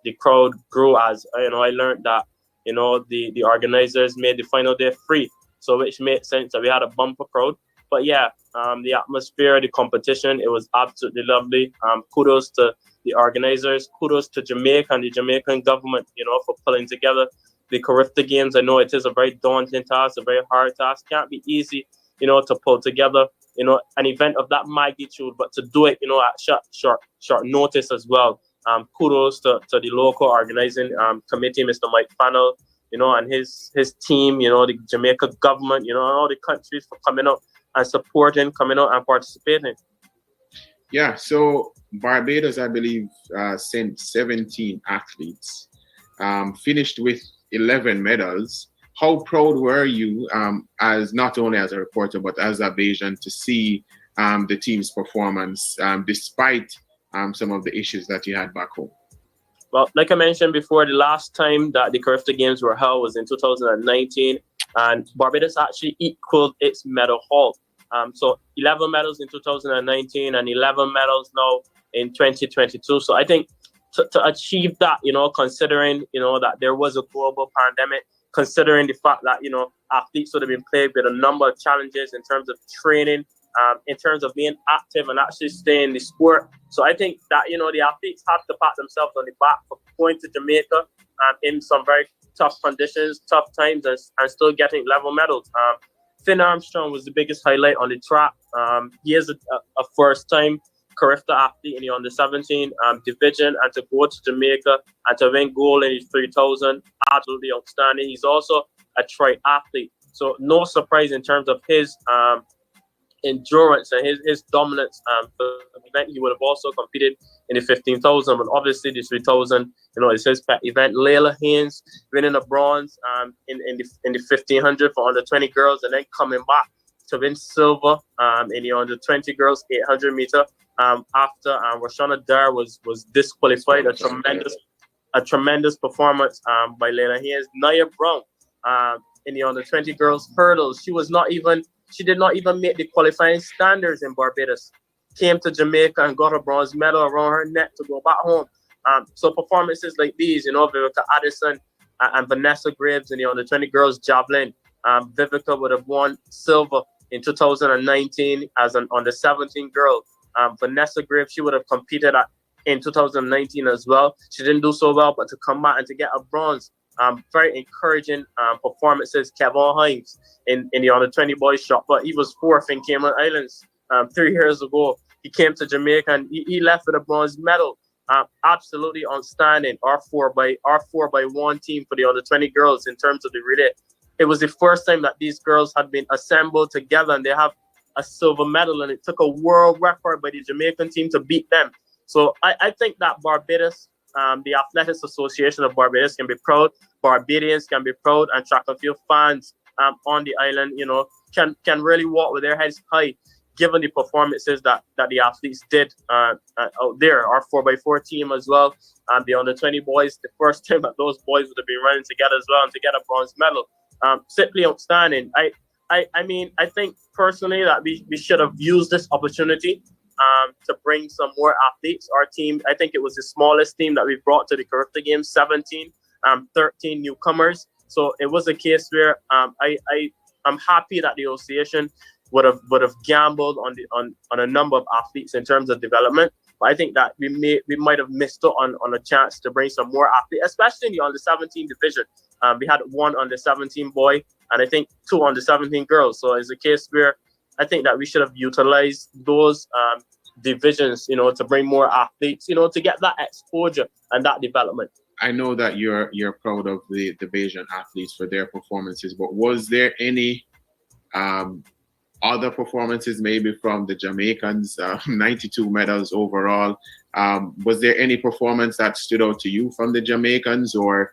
[SPEAKER 11] the crowd grew as, I learned that, the organizers made the final day free. So which made sense that we had a bumper crowd. But yeah, the atmosphere, the competition, it was absolutely lovely. Kudos to the organizers, kudos to Jamaica and the Jamaican government, for pulling together the Carifta Games. I know it is a very daunting task, a very hard task. Can't be easy, to pull together, an event of that magnitude, but to do it, at short notice as well. Kudos to the local organizing committee, Mr. Mike Fannell, and his team, the Jamaica government, and all the countries for coming out and supporting, coming out and participating.
[SPEAKER 1] Yeah, so Barbados, I believe, sent 17 athletes, finished with 11 medals. How proud were you, as not only as a reporter, but as a Bayesian, to see the team's performance, despite some of the issues that you had back home?
[SPEAKER 11] Well, like I mentioned before, the last time that the Carifta Games were held was in 2019, and Barbados actually equaled its medal haul. So 11 medals in 2019 and 11 medals now in 2022. So I think to achieve that, considering, that there was a global pandemic, considering the fact that, athletes would have been plagued with a number of challenges in terms of training, in terms of being active and actually staying in the sport. So I think that, the athletes have to pat themselves on the back for going to Jamaica in some very tough conditions, tough times, and still getting level medals. Finn Armstrong was the biggest highlight on the track. He is a first-time Carifta athlete in the under-17 division, and to go to Jamaica and to win gold in the 3,000, absolutely outstanding. He's also a triathlete, so no surprise in terms of his endurance and his dominance for the event. He would have also competed in the 15,000, but obviously the 3,000, is his pet event. Layla Haynes winning a bronze in the 1,500 for under 20 girls, and then coming back to win silver in the under 20 girls 800 meter after Roshana Dar was disqualified. A tremendous performance by Layla Haynes. Nia Brown in the under 20 girls hurdles. She did not even make the qualifying standards in Barbados. Came to Jamaica and got a bronze medal around her neck to go back home. So performances like these, Vivica Addison and Vanessa Graves in the under 20 girls javelin. Vivica would have won silver in 2019 as an under 17 girl. Vanessa Graves, she would have competed in 2019 as well. She didn't do so well, but to come back and to get a bronze. Very encouraging performances. Kevin Himes in the under 20 boys shot, but he was fourth in Cayman Islands 3 years ago. He came to Jamaica and he left with a bronze medal. Absolutely outstanding. Our 4x1 team for the under 20 girls in terms of the relay. It was the first time that these girls had been assembled together and they have a silver medal, and it took a world record by the Jamaican team to beat them. So I think that Barbados, the Athletics Association of Barbados can be proud, Barbadians can be proud, and track and field fans on the island, can really walk with their heads high, given the performances that the athletes did out there. Our 4x4 team as well, the under 20 boys, the first time that those boys would have been running together as well, and to get a bronze medal, simply outstanding. I mean, I think personally that we should have used this opportunity to bring some more athletes. Our team, I think it was the smallest team that we brought to the Carifta Games, 17, 13 newcomers. So it was a case where I'm happy that the association, would have gambled on a number of athletes in terms of development. But I think that we might have missed out on a chance to bring some more athletes, especially in the under 17 division. We had one under 17 boy and I think two under 17 girls. So it's a case where I think that we should have utilized those divisions, to bring more athletes, to get that exposure and that development.
[SPEAKER 1] I know that you're proud of the Bajan athletes for their performances, but was there any other performances maybe from the Jamaicans, 92 medals overall? Was there any performance that stood out to you from the Jamaicans or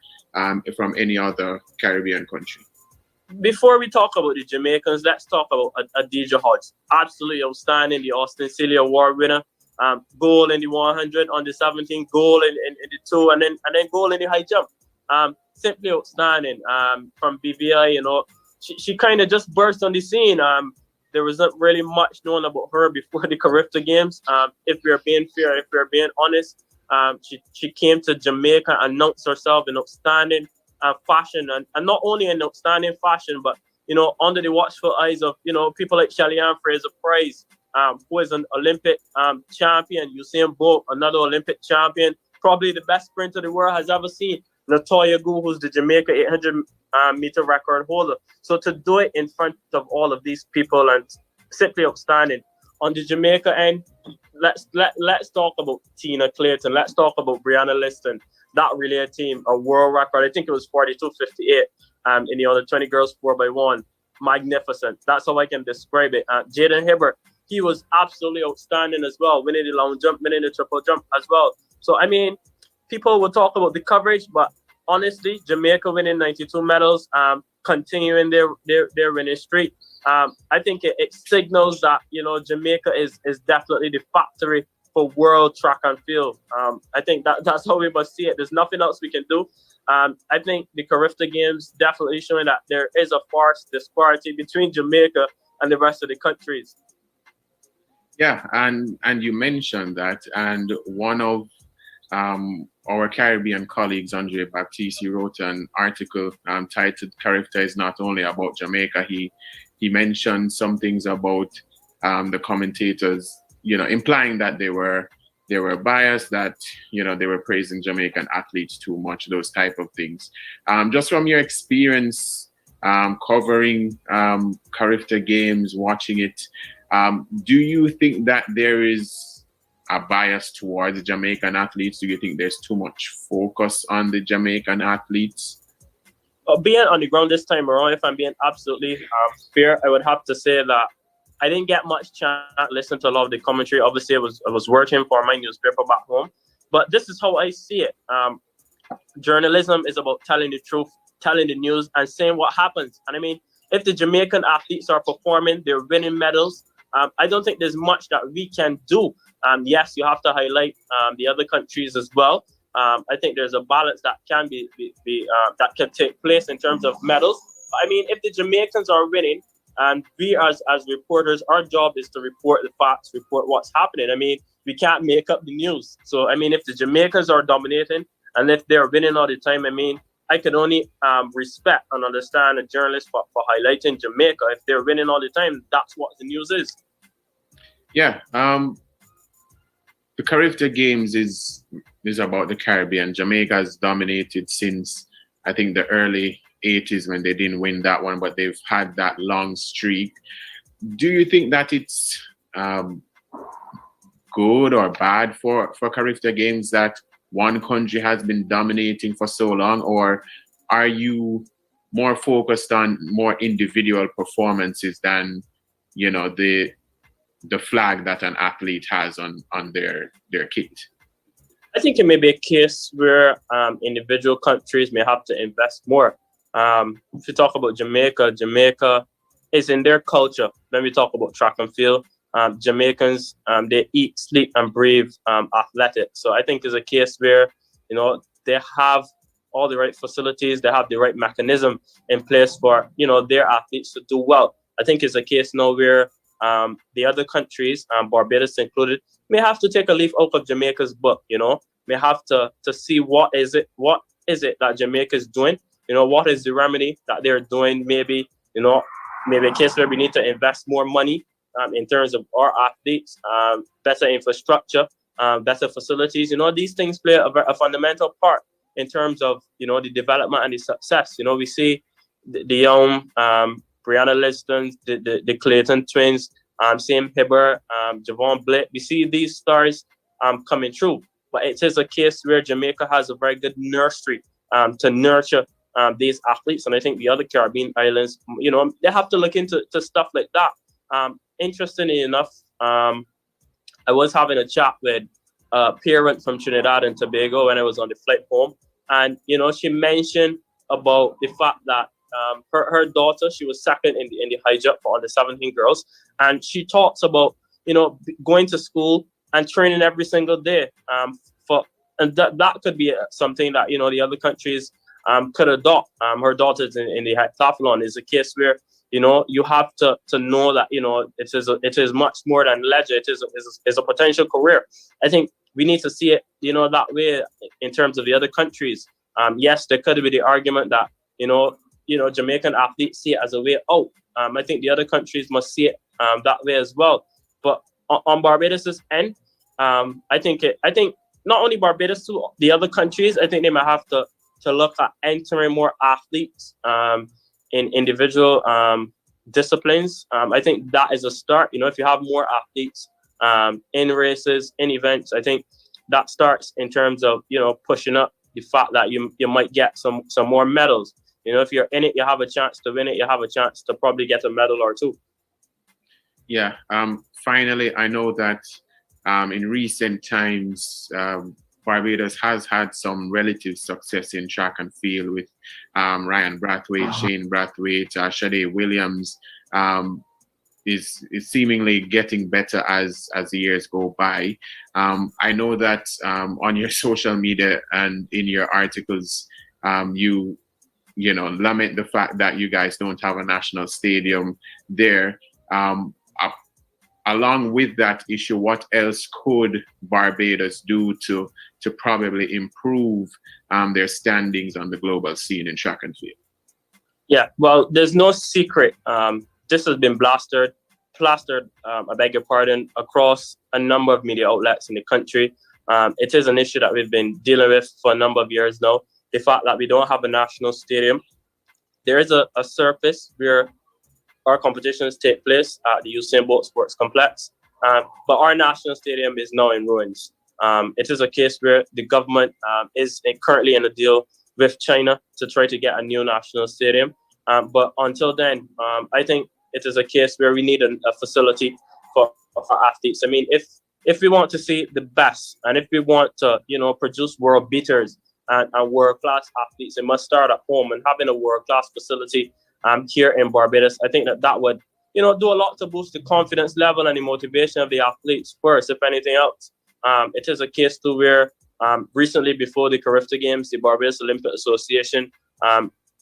[SPEAKER 1] from any other Caribbean country?
[SPEAKER 11] Before we talk about the Jamaicans, let's talk about Adja Hodge. Absolutely outstanding, the Austin Silly Award winner. Goal in the 100, on the 17, goal in the 2, and then goal in the high jump. Simply outstanding. From BVI, she kind of just burst on the scene. There wasn't really much known about her before the Carifta Games. If we're being fair, if we're being honest, she came to Jamaica and announced herself in outstanding fashion, and not only in outstanding fashion, but under the watchful eyes of people like Shelly-Ann Fraser-Price, who is an Olympic champion, Usain Bolt, another Olympic champion, probably the best sprinter the world has ever seen, Latoya Gu, who's the Jamaica 800 meter record holder. So to do it in front of all of these people, and simply outstanding. On the Jamaica end, let's talk about Tina Clayton. Let's talk about Brianna Liston. That relay team, a world record. I think it was 42.58 in the under 20 girls 4x1. Magnificent. That's how I can describe it. Jaden Hibbert, he was absolutely outstanding as well, winning the long jump, winning the triple jump as well. So, I mean, people will talk about the coverage, but honestly, Jamaica winning 92 medals, continuing their winning streak. I think it signals that, Jamaica is definitely the factory for world track and field. I think that's how we must see it. There's nothing else we can do. I think the Carifta Games definitely showing that there is a far disparity between Jamaica and the rest of the countries.
[SPEAKER 1] Yeah, and you mentioned that, and one of our Caribbean colleagues, Andre Baptiste, wrote an article titled "Carifta is not only about Jamaica." He mentioned some things about the commentators, implying that they were biased, that they were praising Jamaican athletes too much, those type of things. Just from your experience covering Carifta Games, watching it, do you think that there is a bias towards the Jamaican athletes? Do you think there's too much focus on the Jamaican athletes?
[SPEAKER 11] Being on the ground this time around, if I'm being absolutely fair, I would have to say that I didn't get much chance to listen to a lot of the commentary. Obviously, I was working for my newspaper back home. But this is how I see it. Journalism is about telling the truth, telling the news, and saying what happens. And I mean, if the Jamaican athletes are performing, they're winning medals, I don't think there's much that we can do. Yes, you have to highlight the other countries as well. I think there's a balance that can be that can take place in terms of medals. I mean, if the Jamaicans are winning, and we as reporters, our job is to report the facts, report what's happening. I mean, we can't make up the news. So, I mean, if the Jamaicans are dominating and if they're winning all the time, I mean, I can only respect and understand a journalist for highlighting Jamaica. If they're winning all the time, that's what the news is.
[SPEAKER 1] Yeah. The Carifta Games is about the Caribbean. Jamaica has dominated since, I think, the early 80s when they didn't win that one, but they've had that long streak. Do you think that it's good or bad for Carifta Games that one country has been dominating for so long, or are you more focused on more individual performances than the flag that an athlete has on their kit?
[SPEAKER 11] I think it may be a case where individual countries may have to invest more. If you talk about Jamaica is in their culture. When we talk about track and field, Jamaicans, they eat, sleep, and breathe athletics. So I think it's a case where, they have all the right facilities, they have the right mechanism in place for, their athletes to do well. I think it's a case now where the other countries, Barbados included, may have to take a leaf out of Jamaica's book, may have to see what is it that Jamaica is doing, what is the remedy that they're doing, maybe, maybe a case where we need to invest more money in terms of our athletes, better infrastructure, better facilities. These things play a fundamental part in terms of, the development and the success. We see the young Brianna Liston, the Clayton twins, Sam Hibber, Javon Blake. We see these stars coming through. But it is a case where Jamaica has a very good nursery to nurture these athletes. And I think the other Caribbean islands, they have to look into stuff like that. Interestingly enough, I was having a chat with a parent from Trinidad and Tobago when I was on the flight home. And, she mentioned about the fact that her daughter, she was second in the high jump for under 17 girls. And she talks about, going to school and training every single day. And that could be something that, the other countries could adopt. Her daughter's in the heptathlon is a case where, you have to know that, it is much more than leisure. It is a potential career. I think we need to see it, that way in terms of the other countries. Yes, there could be the argument that, Jamaican athletes see it as a way out. I think the other countries must see it that way as well. But on Barbados's end, I think not only Barbados, too, the other countries, I think they might have to look at entering more athletes in individual disciplines. I think that is a start. If you have more athletes in races, in events, I think that starts in terms of, pushing up the fact that you might get some more medals. If you're in it, you have a chance to win it. You have a chance to probably get a medal or two.
[SPEAKER 1] Yeah. Finally, I know that in recent times, Barbados has had some relative success in track and field with Ryan Brathwaite, Shane Brathwaite, Shade Williams is seemingly getting better as the years go by. I know that on your social media and in your articles, you lament the fact that you guys don't have a national stadium there. Along with that issue, what else could Barbados do to probably improve their standings on the global scene in track and field?
[SPEAKER 11] Yeah, well, there's no secret. This has been plastered, I beg your pardon, across a number of media outlets in the country. It is an issue that we've been dealing with for a number of years now. The fact that we don't have a national stadium. There is a surface where our competitions take place at the Usain Bolt Sports Complex, but our national stadium is now in ruins. It is a case where the government is currently in a deal with China to try to get a new national stadium. But until then, I think it is a case where we need a facility for athletes. I mean, if we want to see the best and if we want to, produce world beaters and world-class athletes, it must start at home, and having a world-class facility here in Barbados, I think that would, do a lot to boost the confidence level and the motivation of the athletes first, if anything else. It is a case too where recently before the Tariffs Games, the Barbados Olympic Association,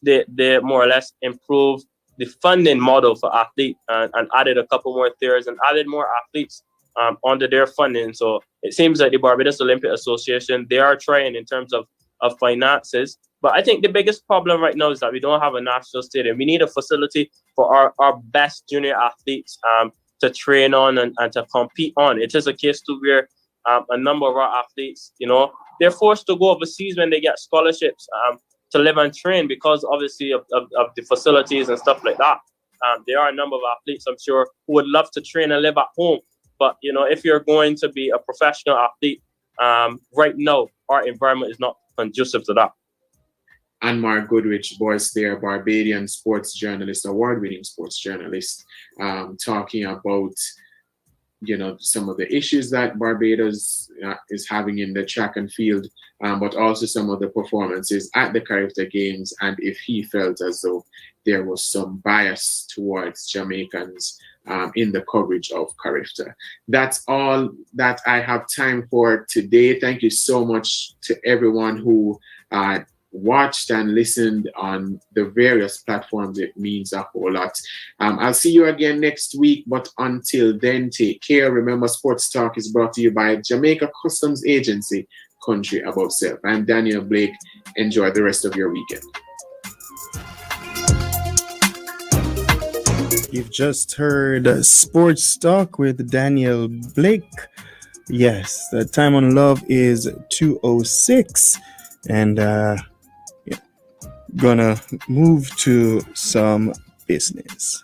[SPEAKER 11] they more or less improved the funding model for athletes and added a couple more tiers and added more athletes under their funding. So it seems like the Barbados Olympic Association, they are trying in terms of finances. But I think the biggest problem right now is that we don't have a national stadium. We need a facility for our best junior athletes to train on and to compete on. It is a case to where a number of our athletes, they're forced to go overseas when they get scholarships to live and train because obviously of the facilities and stuff like that. There are a number of athletes, I'm sure, who would love to train and live at home. But, if you're going to be a professional athlete, right now, our environment is not conducive to that.
[SPEAKER 1] Anmar Goodrich, voice there, Barbadian sports journalist, award-winning sports journalist, talking about, some of the issues that Barbados is having in the track and field, but also some of the performances at the Tariffs Games, and if he felt as though there was some bias towards Jamaicans in the coverage of Tariffs. That's all that I have time for today. Thank you so much to everyone who watched and listened on the various platforms. It means a whole lot. I'll see you again next week, but until then, take care. Remember, Sports Talk is brought to you by Jamaica Customs Agency, Country Above Self. I'm Daniel Blake. Enjoy the rest of your weekend.
[SPEAKER 12] You've just heard Sports Talk with Daniel Blake. Yes, the time on love is 2:06, and gonna move to some business.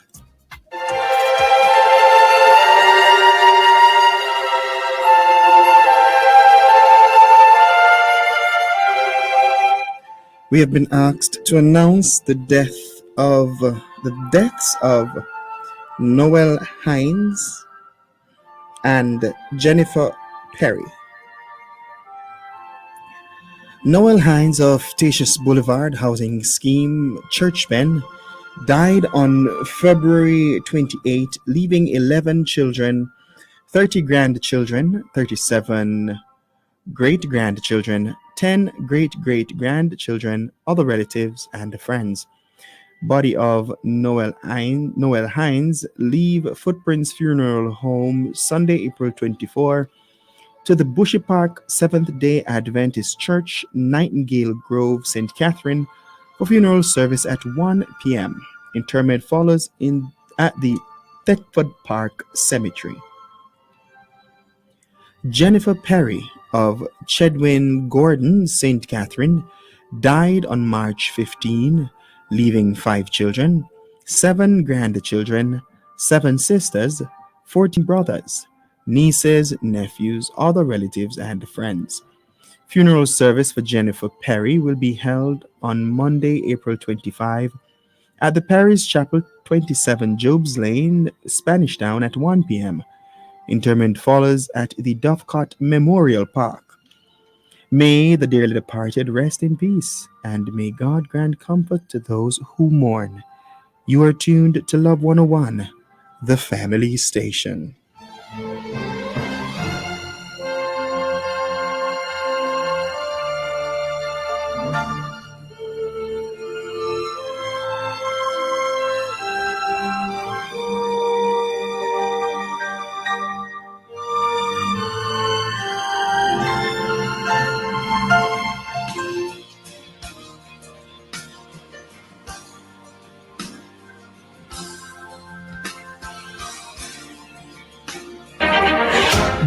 [SPEAKER 12] We have been asked to announce the deaths of Noel Hines and Jennifer Perry. Noel Hines of Tatius Boulevard Housing Scheme, Churchman, died on February 28, leaving 11 children, 30 grandchildren, 37 great-grandchildren, 10 great-great-grandchildren, other relatives, and friends. Body of Noel Hines leave Footprints Funeral Home Sunday, April 24, to the Bushy Park Seventh-day Adventist Church, Nightingale Grove, St. Catherine, for funeral service at 1 p.m. Interment follows at the Thetford Park Cemetery. Jennifer Perry of Chedwin Gordon, St. Catherine, died on March 15, leaving 5 children, 7 grandchildren, 7 sisters, 14 brothers, nieces, nephews, other relatives, and friends. Funeral service for Jennifer Perry will be held on Monday, April 25, at the Parish Chapel, 27 Jobs Lane, Spanish Town, at 1 p.m. Interment follows at the Dovecot Memorial Park. May the dearly departed rest in peace, and may God grant comfort to those who mourn. You are tuned to Love 101, the family station.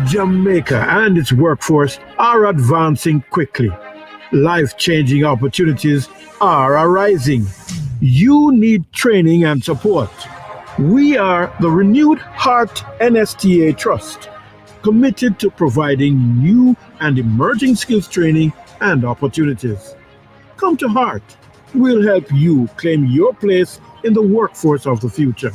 [SPEAKER 13] Jamaica and its workforce are advancing quickly. Life-changing opportunities are arising. You need training and support. We are the Renewed Heart NSTA Trust, committed to providing new and emerging skills training and opportunities. Come to Heart. We'll help you claim your place in the workforce of the future.